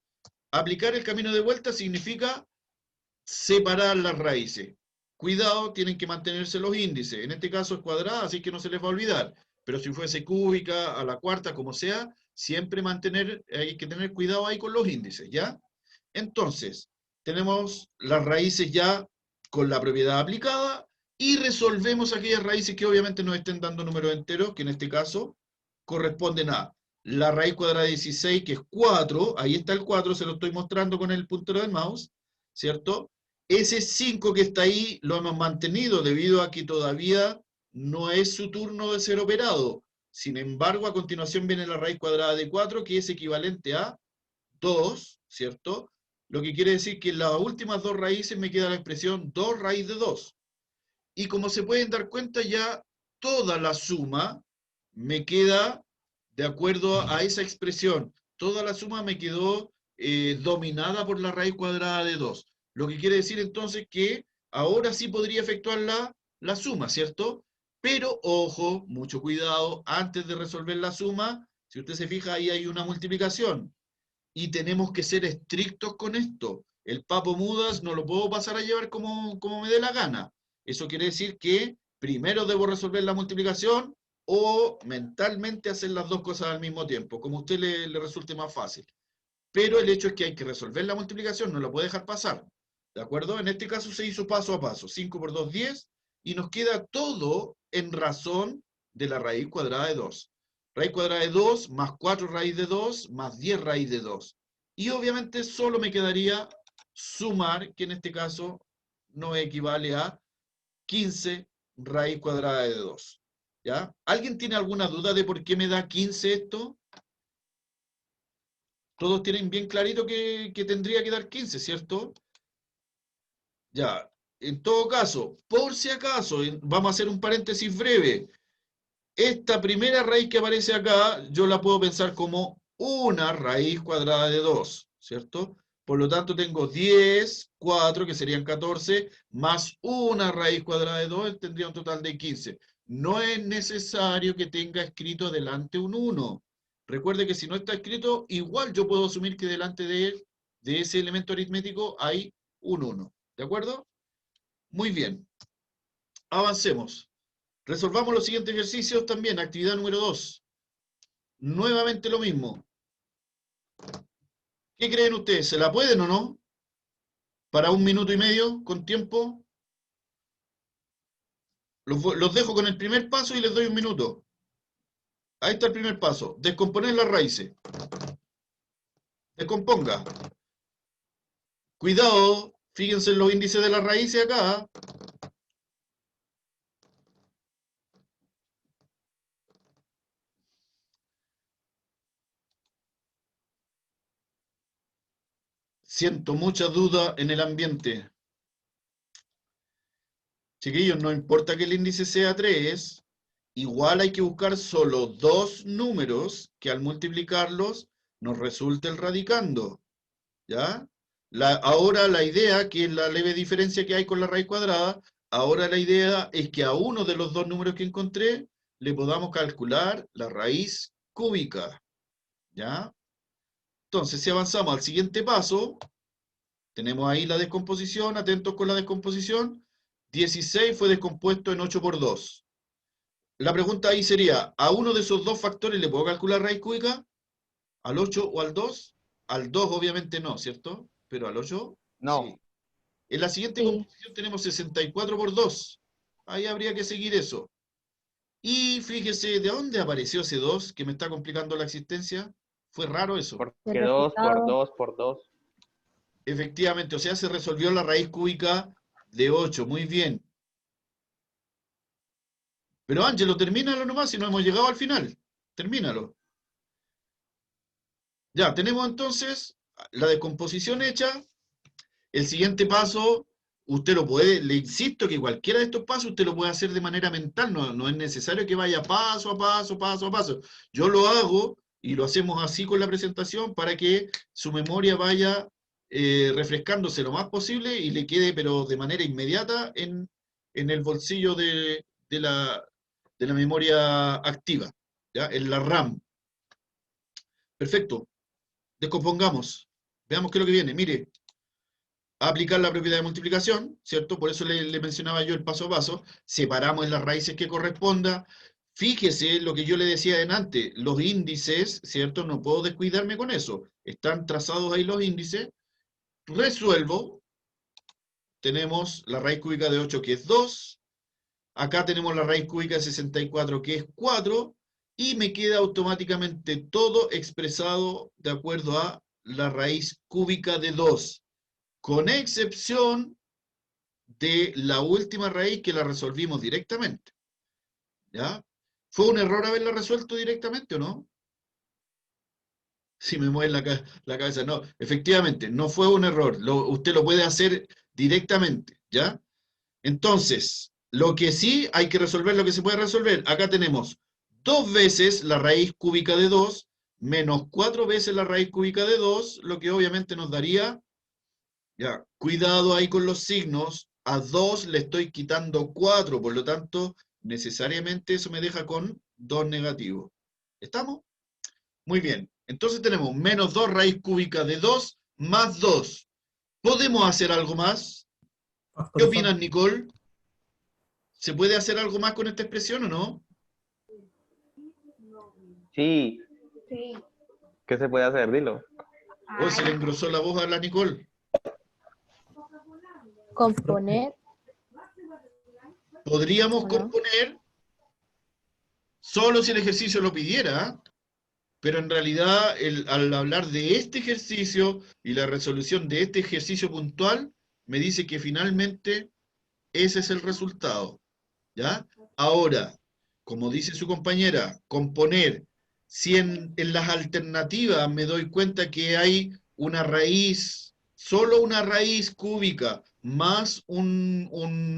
aplicar el camino de vuelta significa separar las raíces. Cuidado, tienen que mantenerse los índices. En este caso es cuadrada, así que no se les va a olvidar. Pero si fuese cúbica, a la cuarta, como sea, siempre hay que tener cuidado ahí con los índices, ¿ya? Entonces, tenemos las raíces ya con la propiedad aplicada y resolvemos aquellas raíces que obviamente nos estén dando números enteros, que en este caso corresponden a la raíz cuadrada de 16, que es 4, ahí está el 4, se lo estoy mostrando con el puntero del mouse, ¿cierto? Ese 5 que está ahí lo hemos mantenido debido a que todavía no es su turno de ser operado. Sin embargo, a continuación viene la raíz cuadrada de 4, que es equivalente a 2, ¿cierto? Lo que quiere decir que en las últimas dos raíces me queda la expresión 2 raíz de 2. Y como se pueden dar cuenta, ya toda la suma me queda de acuerdo a esa expresión. Toda la suma me quedó dominada por la raíz cuadrada de 2. Lo que quiere decir entonces que ahora sí podría efectuar la suma, ¿cierto? Pero, ojo, mucho cuidado, antes de resolver la suma, si usted se fija, ahí hay una multiplicación. Y tenemos que ser estrictos con esto. El Papo Mudas no lo puedo pasar a llevar como me dé la gana. Eso quiere decir que primero debo resolver la multiplicación o mentalmente hacer las dos cosas al mismo tiempo, como a usted le resulte más fácil. Pero el hecho es que hay que resolver la multiplicación, no la puede dejar pasar. ¿De acuerdo? En este caso se hizo paso a paso. 5 por 2, 10, y nos queda todo en razón de la raíz cuadrada de 2. Raíz cuadrada de 2 más 4 raíz de 2 más 10 raíz de 2. Y obviamente solo me quedaría sumar, que en este caso no equivale a 15 raíz cuadrada de 2. ¿Ya? ¿Alguien tiene alguna duda de por qué me da 15 esto? Todos tienen bien clarito que tendría que dar 15, ¿cierto? Ya, en todo caso, por si acaso, vamos a hacer un paréntesis breve. Esta primera raíz que aparece acá, yo la puedo pensar como una raíz cuadrada de 2, ¿cierto? Por lo tanto, tengo 10, 4, que serían 14, más una raíz cuadrada de 2, tendría un total de 15. No es necesario que tenga escrito delante un 1. Recuerde que si no está escrito, igual yo puedo asumir que delante de ese elemento aritmético hay un 1. ¿De acuerdo? Muy bien. Avancemos. Resolvamos los siguientes ejercicios también. Actividad número 2. Nuevamente lo mismo. ¿Qué creen ustedes? ¿Se la pueden o no? ¿Para 1 minuto y medio con tiempo? Los dejo con el primer paso y les doy 1 minuto. Ahí está el primer paso. Descomponer las raíces. Descomponga. Cuidado. Fíjense en los índices de las raíces acá. Siento mucha duda en el ambiente. Chiquillos, no importa que el índice sea 3, igual hay que buscar solo 2 números que al multiplicarlos nos resulte el radicando. ¿Ya? Ahora la idea, que es la leve diferencia que hay con la raíz cuadrada, ahora la idea es que a uno de los dos números que encontré le podamos calcular la raíz cúbica. ¿Ya? Entonces, si avanzamos al siguiente paso, tenemos ahí la descomposición, atentos con la descomposición. 16 fue descompuesto en 8 por 2. La pregunta ahí sería, ¿a uno de esos dos factores le puedo calcular raíz cúbica? ¿Al 8 o al 2? Al 2 obviamente no, ¿cierto? Pero al 8, No. sí. En la siguiente Sí. composición tenemos 64 por 2. Ahí habría que seguir eso. Y fíjese, ¿de dónde apareció ese 2 que me está complicando la existencia? Fue raro eso. Porque El 2 por resultado. 2 por 2. Efectivamente, o sea, se resolvió la raíz cúbica de 8. Muy bien. Pero Ángelo, termínalo nomás si no hemos llegado al final. Termínalo. Ya, tenemos entonces la descomposición hecha. El siguiente paso, usted lo puede, le insisto que cualquiera de estos pasos usted lo puede hacer de manera mental, no es necesario que vaya paso a paso, paso a paso. Yo lo hago y lo hacemos así con la presentación para que su memoria vaya refrescándose lo más posible y le quede, pero de manera inmediata, en el bolsillo de la memoria activa, ¿ya? En la RAM. Perfecto. Descompongamos. Veamos qué es lo que viene. Mire, aplicar la propiedad de multiplicación, ¿cierto? Por eso le mencionaba yo el paso a paso. Separamos en las raíces que corresponda. Fíjese lo que yo le decía delante, los índices, ¿cierto? No puedo descuidarme con eso. Están trazados ahí los índices. Resuelvo. Tenemos la raíz cúbica de 8, que es 2. Acá tenemos la raíz cúbica de 64, que es 4. Y me queda automáticamente todo expresado de acuerdo a la raíz cúbica de 2. Con excepción de la última raíz que la resolvimos directamente. ¿Ya? ¿Fue un error haberla resuelto directamente o no? Si me mueve la cabeza, no. Efectivamente, no fue un error. Usted lo puede hacer directamente, ¿ya? Entonces, lo que sí hay que resolver, lo que se puede resolver. Acá tenemos 2 veces la raíz cúbica de 2, menos 4 veces la raíz cúbica de 2, lo que obviamente nos daría, ya, cuidado ahí con los signos, a 2 le estoy quitando 4, por lo tanto, necesariamente eso me deja con 2 negativo. ¿Estamos? Muy bien. Entonces tenemos menos 2 raíz cúbica de 2 más 2. ¿Podemos hacer algo más? ¿Qué Factorizar. opinas, Nicole? ¿Se puede hacer algo más con esta expresión o no? Sí. Sí. ¿Qué se puede hacer? Dilo. Hoy se le engrosó la voz a la Nicole. Componer. Podríamos ¿O no? componer solo si el ejercicio lo pidiera, pero en realidad al hablar de este ejercicio y la resolución de este ejercicio puntual, me dice que finalmente ese es el resultado. ¿Ya? Ahora, como dice su compañera, componer, si en las alternativas me doy cuenta que hay una raíz, solo una raíz cúbica, más un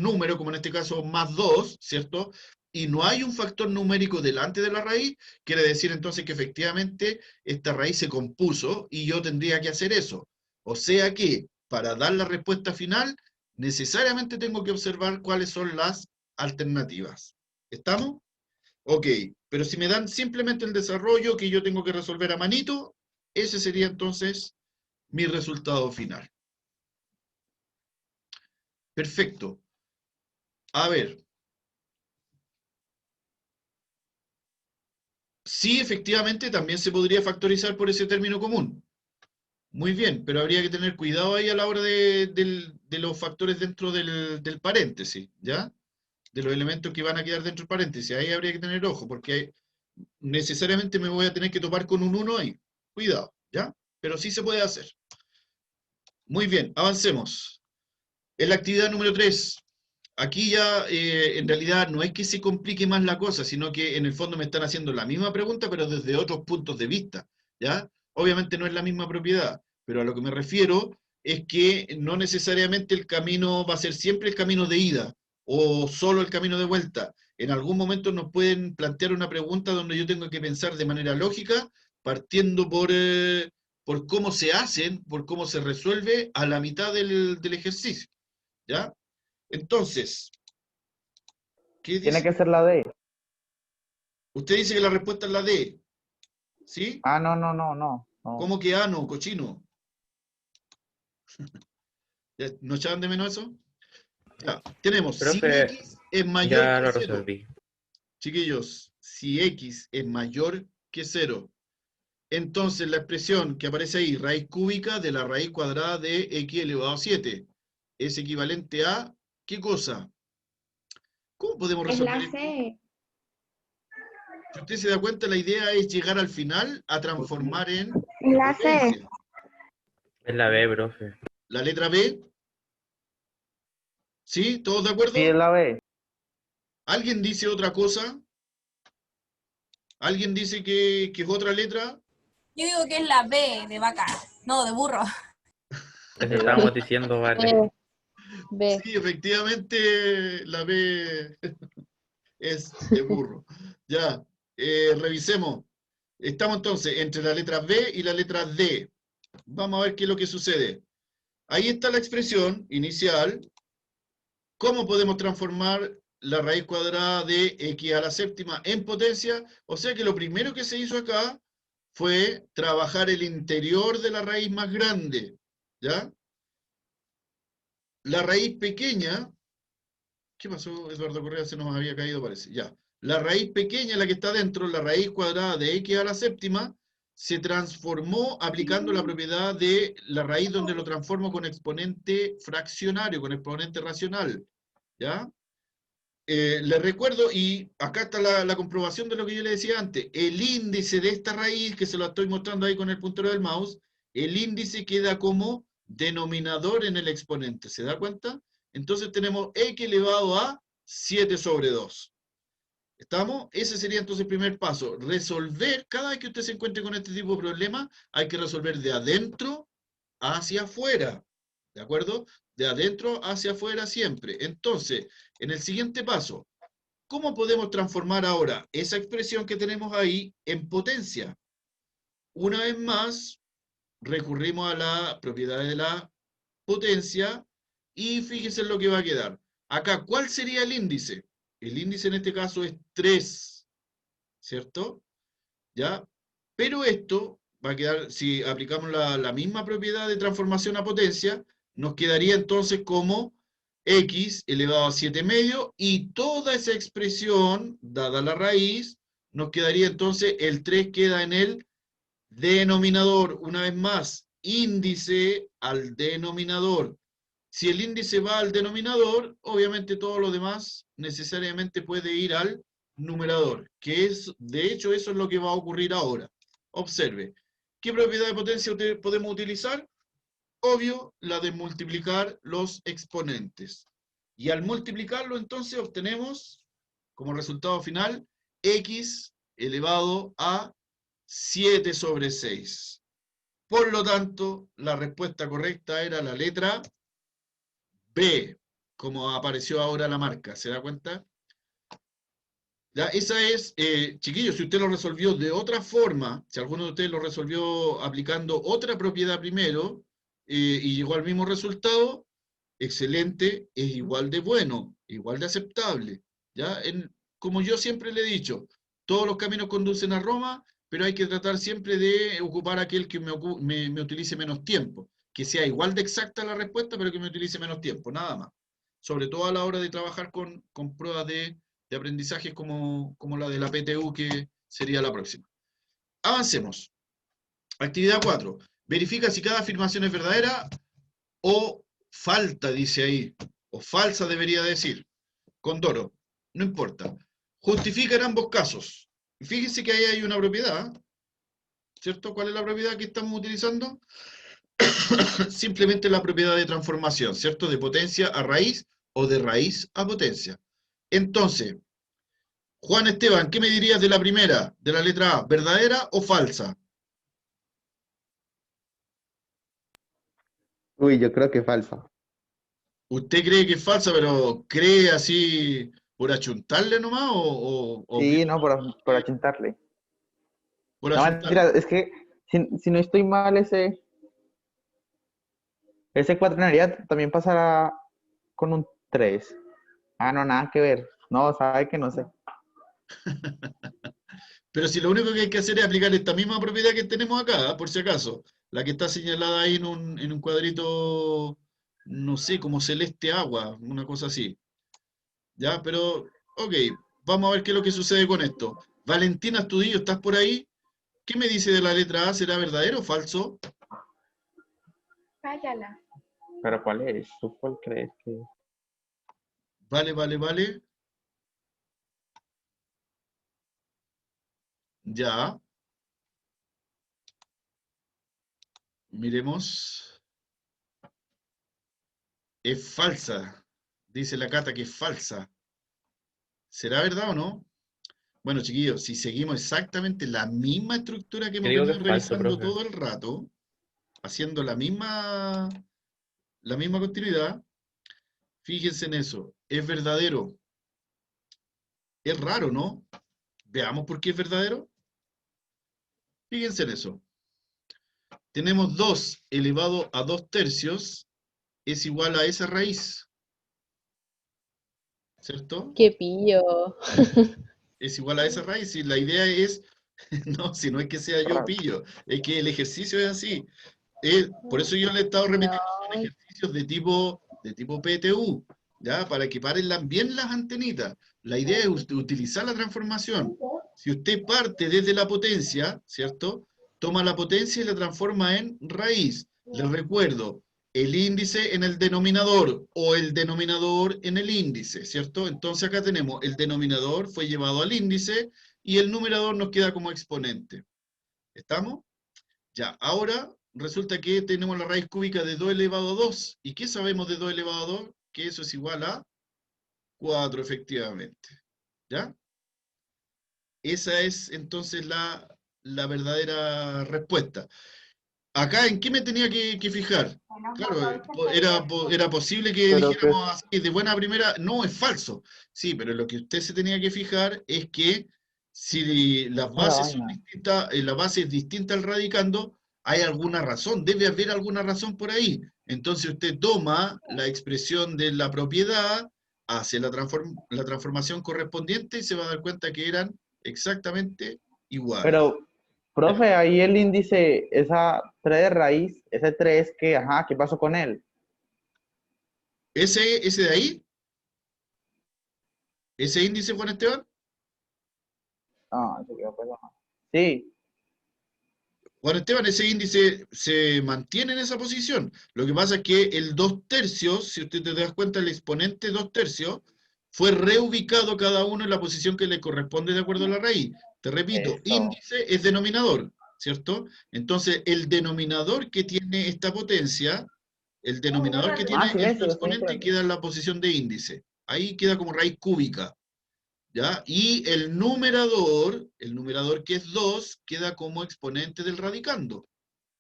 número, como en este caso más 2, ¿cierto? Y no hay un factor numérico delante de la raíz, quiere decir entonces que efectivamente esta raíz se compuso y yo tendría que hacer eso. O sea que, para dar la respuesta final, necesariamente tengo que observar cuáles son las alternativas. ¿Estamos? Ok, pero si me dan simplemente el desarrollo que yo tengo que resolver a manito, ese sería entonces mi resultado final. Perfecto. A ver. Sí, efectivamente, también se podría factorizar por ese término común. Muy bien, pero habría que tener cuidado ahí a la hora de los factores dentro del paréntesis, ¿ya? De los elementos que van a quedar dentro del paréntesis. Ahí habría que tener ojo, porque necesariamente me voy a tener que topar con un 1 ahí. Cuidado, ¿ya? Pero sí se puede hacer. Muy bien, avancemos. En la actividad número 3, aquí ya en realidad no es que se complique más la cosa, sino que en el fondo me están haciendo la misma pregunta, pero desde otros puntos de vista, ¿ya? Obviamente no es la misma propiedad, pero a lo que me refiero es que no necesariamente el camino va a ser siempre el camino de ida, o solo el camino de vuelta. En algún momento nos pueden plantear una pregunta donde yo tengo que pensar de manera lógica, partiendo por por cómo se hacen, por cómo se resuelve a la mitad del ejercicio. ¿Ya? Entonces, ¿qué Tiene dice? que ser la D. Usted dice que la respuesta es la D. ¿Sí? Ah, no. ¿Cómo que ano, cochino? ¿Ya? ¿No echaban de menos eso? Ya, tenemos, si Profe, X es mayor ya que lo 0, resolví. chiquillos, si X es mayor que 0, entonces la expresión que aparece ahí, raíz cúbica de la raíz cuadrada de X elevado a 7, es equivalente a, ¿qué cosa? ¿Cómo podemos Es resolver la esto? C. Si usted se da cuenta, la idea es llegar al final a transformar en La C. potencia. Es la B, profe. La letra B, ¿sí? ¿Todos de acuerdo? Sí, es la B. ¿Alguien dice otra cosa? ¿Alguien dice que es otra letra? Yo digo que es la B de vaca, no, de burro. Eso estábamos diciendo, vale. B. Sí, efectivamente, la B es de burro. Ya, revisemos. Estamos entonces entre la letra B y la letra D. Vamos a ver qué es lo que sucede. Ahí está la expresión inicial. ¿Cómo podemos transformar la raíz cuadrada de X a la séptima en potencia? O sea que lo primero que se hizo acá fue trabajar el interior de la raíz más grande. ¿Ya? La raíz pequeña, ¿qué pasó? Eduardo Correa se nos había caído, parece. Ya. La raíz pequeña, la que está dentro, la raíz cuadrada de X a la séptima, se transformó aplicando la propiedad de la raíz donde lo transformo con exponente fraccionario, con exponente racional. ¿Ya? Les recuerdo, y acá está la comprobación de lo que yo le decía antes, el índice de esta raíz, que se lo estoy mostrando ahí con el puntero del mouse, el índice queda como denominador en el exponente, ¿se da cuenta? Entonces tenemos x elevado a 7 sobre 2. ¿Estamos? Ese sería entonces el primer paso. Resolver, cada vez que usted se encuentre con este tipo de problema, hay que resolver de adentro hacia afuera. ¿De acuerdo? De adentro hacia afuera siempre. Entonces, en el siguiente paso, ¿cómo podemos transformar ahora esa expresión que tenemos ahí en potencia? Una vez más, recurrimos a la propiedad de la potencia y fíjense en lo que va a quedar. Acá, ¿cuál sería el índice? El índice en este caso es 3, ¿cierto? ¿Ya? Pero esto va a quedar, si aplicamos la misma propiedad de transformación a potencia, nos quedaría entonces como x elevado a 7 medio, y toda esa expresión, dada la raíz, nos quedaría entonces, el 3 queda en el denominador. Una vez más, índice al denominador. Si el índice va al denominador, obviamente todo lo demás necesariamente puede ir al numerador, que es, de hecho, eso es lo que va a ocurrir ahora. Observe, ¿qué propiedad de potencia podemos utilizar? Obvio, la de multiplicar los exponentes. Y al multiplicarlo, entonces, obtenemos, como resultado final, x elevado a 7 sobre 6. Por lo tanto, la respuesta correcta era la letra B, como apareció ahora la marca. ¿Se da cuenta? Ya, esa es, chiquillos, si usted lo resolvió de otra forma, si alguno de ustedes lo resolvió aplicando otra propiedad primero y llegó al mismo resultado, excelente, es igual de bueno, igual de aceptable. ¿Ya? Como yo siempre le he dicho, todos los caminos conducen a Roma, pero hay que tratar siempre de ocupar aquel que me utilice menos tiempo. Que sea igual de exacta la respuesta, pero que me utilice menos tiempo, nada más. Sobre todo a la hora de trabajar con pruebas de aprendizaje como la de la PTU, que sería la próxima. Avancemos. Actividad 4. Verifica si cada afirmación es verdadera o falta, dice ahí. O falsa debería decir. Condoro. No importa. Justifica en ambos casos. Fíjense que ahí hay una propiedad. ¿Cierto? ¿Cuál es la propiedad que estamos utilizando? Simplemente la propiedad de transformación, ¿cierto? De potencia a raíz o de raíz a potencia. Entonces, Juan Esteban, ¿qué me dirías de la primera, de la letra A? ¿Verdadera o falsa? Uy, yo creo que falsa. ¿Usted cree que es falsa, pero cree así por achuntarle nomás o Sí, cree no, por achuntarle. por No, achuntarle? mentira, es que Si no estoy mal, ese cuaternaria también pasará con un 3. Ah, no, nada que ver. No, sabe que no sé. Pero si lo único que hay que hacer es aplicar esta misma propiedad que tenemos acá, por si acaso, la que está señalada ahí en un cuadrito, no sé, como celeste agua, una cosa así. ¿Ya? Pero, ok, vamos a ver qué es lo que sucede con esto. Valentina Estudillo, ¿estás por ahí? ¿Qué me dice de la letra A? ¿Será verdadero o falso? Cállala. ¿Pero cuál es? ¿Tú cuál crees que es? Vale, vale, vale. Ya. Miremos. Es falsa. Dice la Cata que es falsa. ¿Será verdad o no? Bueno, chiquillos, si seguimos exactamente la misma estructura que Yo hemos digo que venido es falso, revisando profe. todo el rato, haciendo la misma continuidad, fíjense en eso. Es verdadero. Es raro, ¿no? Veamos por qué es verdadero. Fíjense en eso. Tenemos 2 elevado a 2 tercios es igual a esa raíz. ¿Cierto? Qué pillo. Es igual a esa raíz. Y la idea es, no, si no es que sea yo pillo, es que el ejercicio es así. Por eso yo le he estado repitiendo, son No. ejercicios de tipo PTU, ¿ya? Para que paren bien las antenitas. La idea es utilizar la transformación. Si usted parte desde la potencia, ¿cierto? Toma la potencia y la transforma en raíz. Les recuerdo, el índice en el denominador o el denominador en el índice, ¿cierto? Entonces acá tenemos el denominador fue llevado al índice y el numerador nos queda como exponente. ¿Estamos? Ya, ahora resulta que tenemos la raíz cúbica de 2 elevado a 2. ¿Y qué sabemos de 2 elevado a 2? Que eso es igual a 4, efectivamente. ¿Ya? Esa es entonces la verdadera respuesta. Acá, ¿en qué me tenía que fijar? Claro, era posible que Pero que dijéramos así de buena primera, no, es falso. Sí, pero lo que usted se tenía que fijar es que si las no la bases son vaina. distintas, la base es distinta al radicando, hay alguna razón, debe haber alguna razón por ahí. Entonces usted toma la expresión de la propiedad, hace la transformación correspondiente y se va a dar cuenta que eran exactamente iguales. Pero, profe, ahí el índice, esa 3 de raíz, ese 3 que, ajá, ¿qué pasó con él? Ese de ahí, ese índice, Juan Esteban, Ah, se quedó pegado. Sí, Juan Esteban, ese índice se mantiene en esa posición. Lo que pasa es que el 2 tercios, si usted te das cuenta, el exponente 2 tercios, fue reubicado cada uno en la posición que le corresponde de acuerdo a la raíz. Te repito, eso. índice es denominador, ¿cierto? Entonces, el denominador que tiene esta potencia, el denominador que tiene Sí, el eso, lo estoy exponente entendiendo. queda en la posición de índice. Ahí queda como raíz cúbica. ¿Ya? Y el numerador que es 2, queda como exponente del radicando.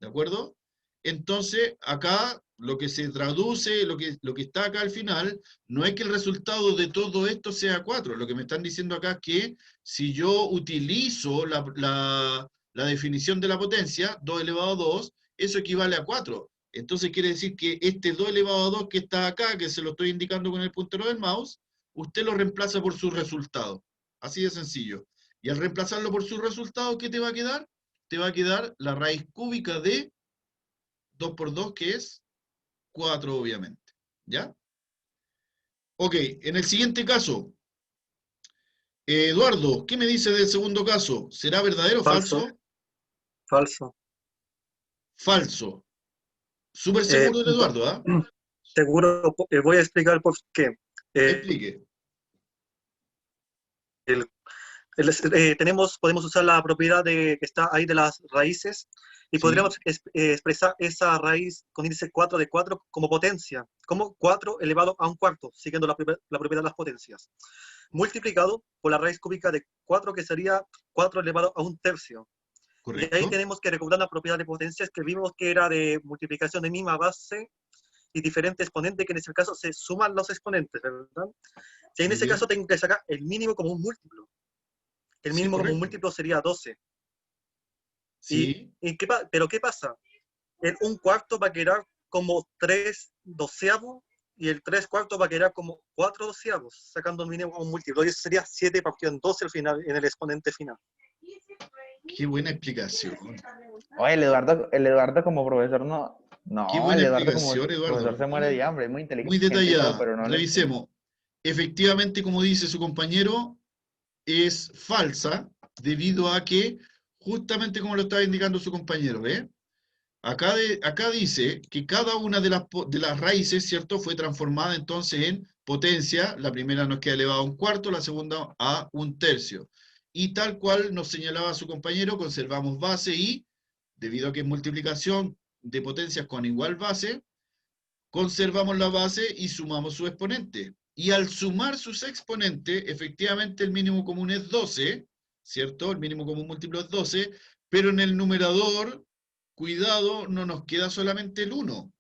¿De acuerdo? Entonces, acá lo que se traduce, lo que está acá al final, no es que el resultado de todo esto sea 4. Lo que me están diciendo acá es que si yo utilizo la definición de la potencia, 2 elevado a 2, eso equivale a 4. Entonces quiere decir que este 2 elevado a 2 que está acá, que se lo estoy indicando con el puntero del mouse, usted lo reemplaza por su resultado. Así de sencillo. Y al reemplazarlo por su resultado, ¿qué te va a quedar? Te va a quedar la raíz cúbica de 2 por 2, que es 4, obviamente. ¿Ya? Ok, en el siguiente caso, Eduardo, ¿qué me dice del segundo caso? ¿Será verdadero o Falso, falso? falso. Falso. Súper Eh, seguro de Eduardo, ¿ah? seguro, voy a explicar por qué. Explique. Podemos usar la propiedad que está ahí de las raíces y Sí. podríamos expresar esa raíz con índice 4 de 4 como potencia, como 4 elevado a un cuarto, siguiendo la propiedad de las potencias, multiplicado por la raíz cúbica de 4, que sería 4 elevado a un tercio. Correcto. Y ahí tenemos que recordar la propiedad de potencias que vimos que era de multiplicación de misma base y diferente exponente, que en ese caso se suman los exponentes, ¿verdad? Si en Muy ese bien. caso tengo que sacar el mínimo como un múltiplo. El Sí, mínimo como un correcto. múltiplo sería 12. Sí. Pero ¿qué pasa? El 1/4 va a quedar como 3/12 y el 3/4 va a quedar como 4/12, sacando el mínimo como un múltiplo. Y eso sería 7 partido en 12 al final, en el exponente final. Qué buena explicación. Oye, el Eduardo como profesor no. Qué No, buena el Eduardo como explicación, Eduardo. profesor se muere de hambre, es muy Muy inteligente y todo, detallada. pero no le. Revisemos. Efectivamente, como dice su compañero, es falsa debido a que, justamente como lo estaba indicando su compañero, ¿ve? Acá dice que cada una de las raíces, ¿cierto?, fue transformada entonces en potencia. La primera nos queda elevada a 1/4, la segunda a 1/3. Y tal cual nos señalaba su compañero, conservamos base y, debido a que es multiplicación de potencias con igual base, conservamos la base y sumamos su exponente. Y al sumar sus exponentes, efectivamente el mínimo común es 12, ¿cierto? El mínimo común múltiplo es 12, pero en el numerador, cuidado, no nos queda solamente el 1,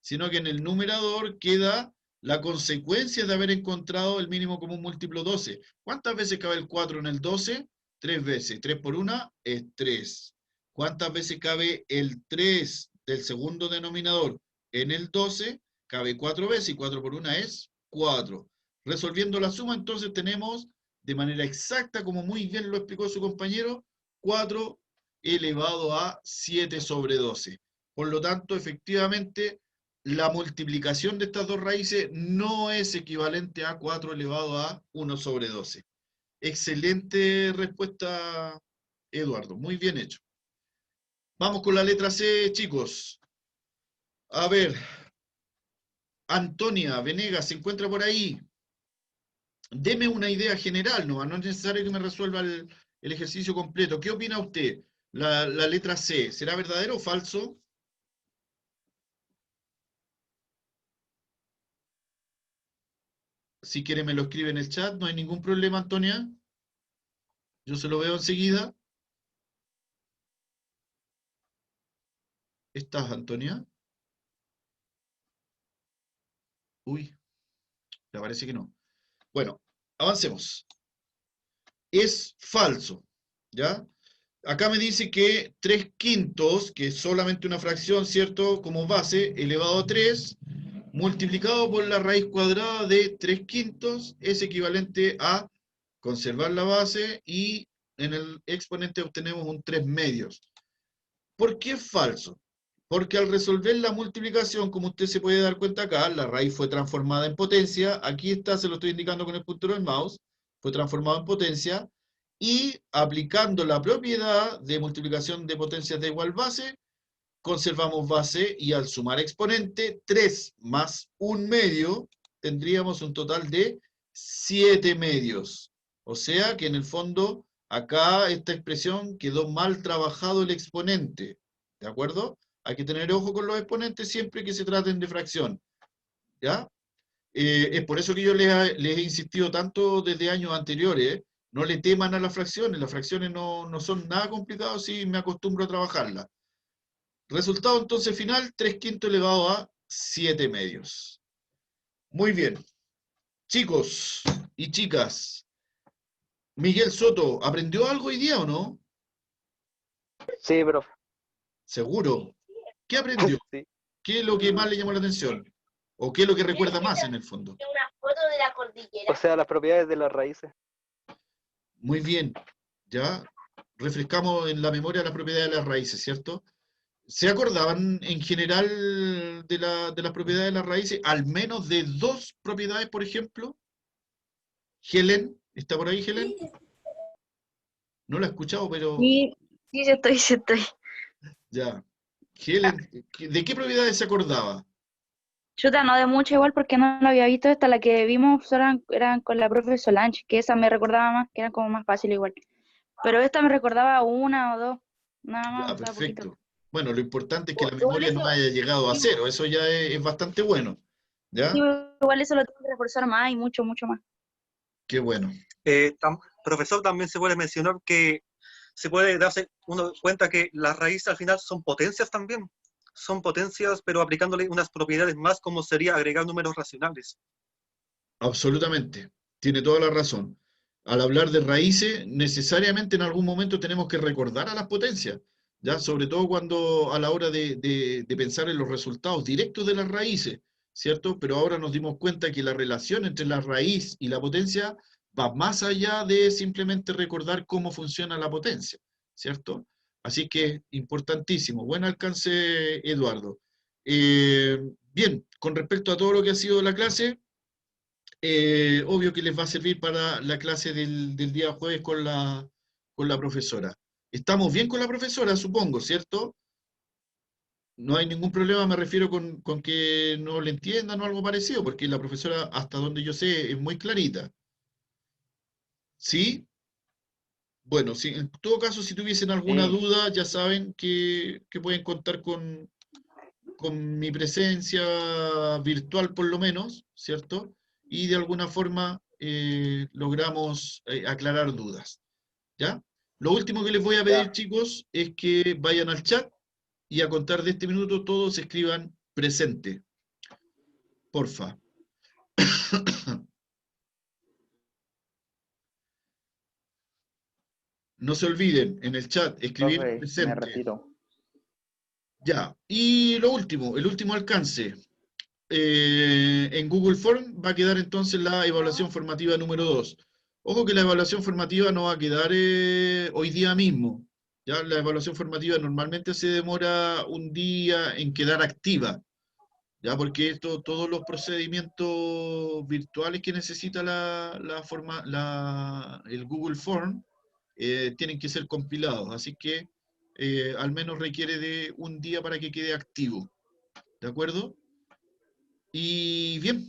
sino que en el numerador queda la consecuencia de haber encontrado el mínimo común múltiplo 12. ¿Cuántas veces cabe el 4 en el 12? 3 veces. 3 por 1 es 3. ¿Cuántas veces cabe el 3 del segundo denominador en el 12? Cabe 4 veces y 4 por 1 es 4. Resolviendo la suma, entonces tenemos, de manera exacta, como muy bien lo explicó su compañero, 4 elevado a 7 sobre 12. Por lo tanto, efectivamente, la multiplicación de estas dos raíces no es equivalente a 4 elevado a 1 sobre 12. Excelente respuesta, Eduardo. Muy bien hecho. Vamos con la letra C, chicos. A ver, Antonia Venegas se encuentra por ahí. Deme una idea general, no es necesario que me resuelva el ejercicio completo. ¿Qué opina usted? La letra C, ¿será verdadero o falso? Si quiere me lo escribe en el chat, no hay ningún problema, Antonia. Yo se lo veo enseguida. ¿Estás, Antonia? Uy, me parece que no. Bueno, avancemos. Es falso, ¿ya? Acá me dice que 3/5, que es solamente una fracción, ¿cierto? Como base, elevado a 3, multiplicado por la raíz cuadrada de 3/5, es equivalente a conservar la base y en el exponente obtenemos un 3 medios. ¿Por qué es falso? Porque al resolver la multiplicación, como usted se puede dar cuenta acá, la raíz fue transformada en potencia. Aquí está, se lo estoy indicando con el puntero del mouse. Fue transformado en potencia. Y aplicando la propiedad de multiplicación de potencias de igual base, conservamos base y al sumar exponente, 3 más 1 medio, tendríamos un total de 7 medios. O sea que en el fondo, acá esta expresión quedó mal trabajado el exponente. ¿De acuerdo? Hay que tener ojo con los exponentes siempre que se traten de fracción. ¿Ya? Es por eso que yo les he insistido tanto desde años anteriores. No le teman a las fracciones no son nada complicadas si me acostumbro a trabajarlas. Resultado entonces final, 3/5 elevado a 7 medios. Muy bien. Chicos y chicas, Miguel Soto, ¿aprendió algo hoy día o no? Sí, profe. ¿Seguro? ¿Qué aprendió? Sí. ¿Qué es lo que más le llamó la atención? ¿O qué es lo que recuerda más en el fondo? O sea, las propiedades de las raíces. Muy bien. Ya refrescamos en la memoria las propiedades de las raíces, ¿cierto? ¿Se acordaban en general de las propiedades de las raíces? Al menos de dos propiedades, por ejemplo. Helen, ¿está por ahí Helen? No la he escuchado, pero Sí, sí estoy. ya. Helen, ¿de qué propiedades se acordaba? Chuta, no de mucho igual porque no lo había visto, hasta la que vimos eran con la profe Solange, que esa me recordaba más, que era como más fácil igual. Pero esta me recordaba una o dos, nada más, Ya, o sea, poquito. perfecto. Bueno, lo importante es que la Igual memoria no eso, haya llegado a cero, eso ya es bastante bueno. ¿Ya? igual eso lo tengo que reforzar más y mucho más. Qué bueno. Profesor, también se puede mencionar que se puede darse uno cuenta que las raíces al final son potencias también. Son potencias, pero aplicándole unas propiedades más, como sería agregar números racionales. Absolutamente. Tiene toda la razón. Al hablar de raíces, necesariamente en algún momento tenemos que recordar a las potencias. ¿ya? Sobre todo cuando a la hora de pensar en los resultados directos de las raíces, ¿cierto? Pero ahora nos dimos cuenta que la relación entre la raíz y la potencia va más allá de simplemente recordar cómo funciona la potencia, ¿cierto? Así que, importantísimo. Buen alcance, Eduardo. Bien, con respecto a todo lo que ha sido la clase, obvio que les va a servir para la clase del día jueves con la profesora. Estamos bien con la profesora, supongo, ¿cierto? No hay ningún problema, me refiero con que no le entiendan o algo parecido, porque la profesora, hasta donde yo sé, es muy clarita. ¿Sí? Bueno, si, en todo caso, si tuviesen alguna Sí. duda, ya saben que pueden contar con mi presencia virtual por lo menos, ¿cierto? Y de alguna forma logramos aclarar dudas, ¿ya? Lo último que les voy a pedir, chicos, es que vayan al chat y a contar de este minuto todos escriban presente. Porfa. No se olviden en el chat escribir Profe, me presente. retiro. Ya, y lo último, el último alcance. En Google Form va a quedar entonces la evaluación formativa número 2. Ojo que la evaluación formativa no va a quedar hoy día mismo. Ya la evaluación formativa normalmente se demora un día en quedar activa. Ya porque todos los procedimientos virtuales que necesita el Google Form tienen que ser compilados. Así que al menos requiere de un día para que quede activo. ¿De acuerdo? Y bien,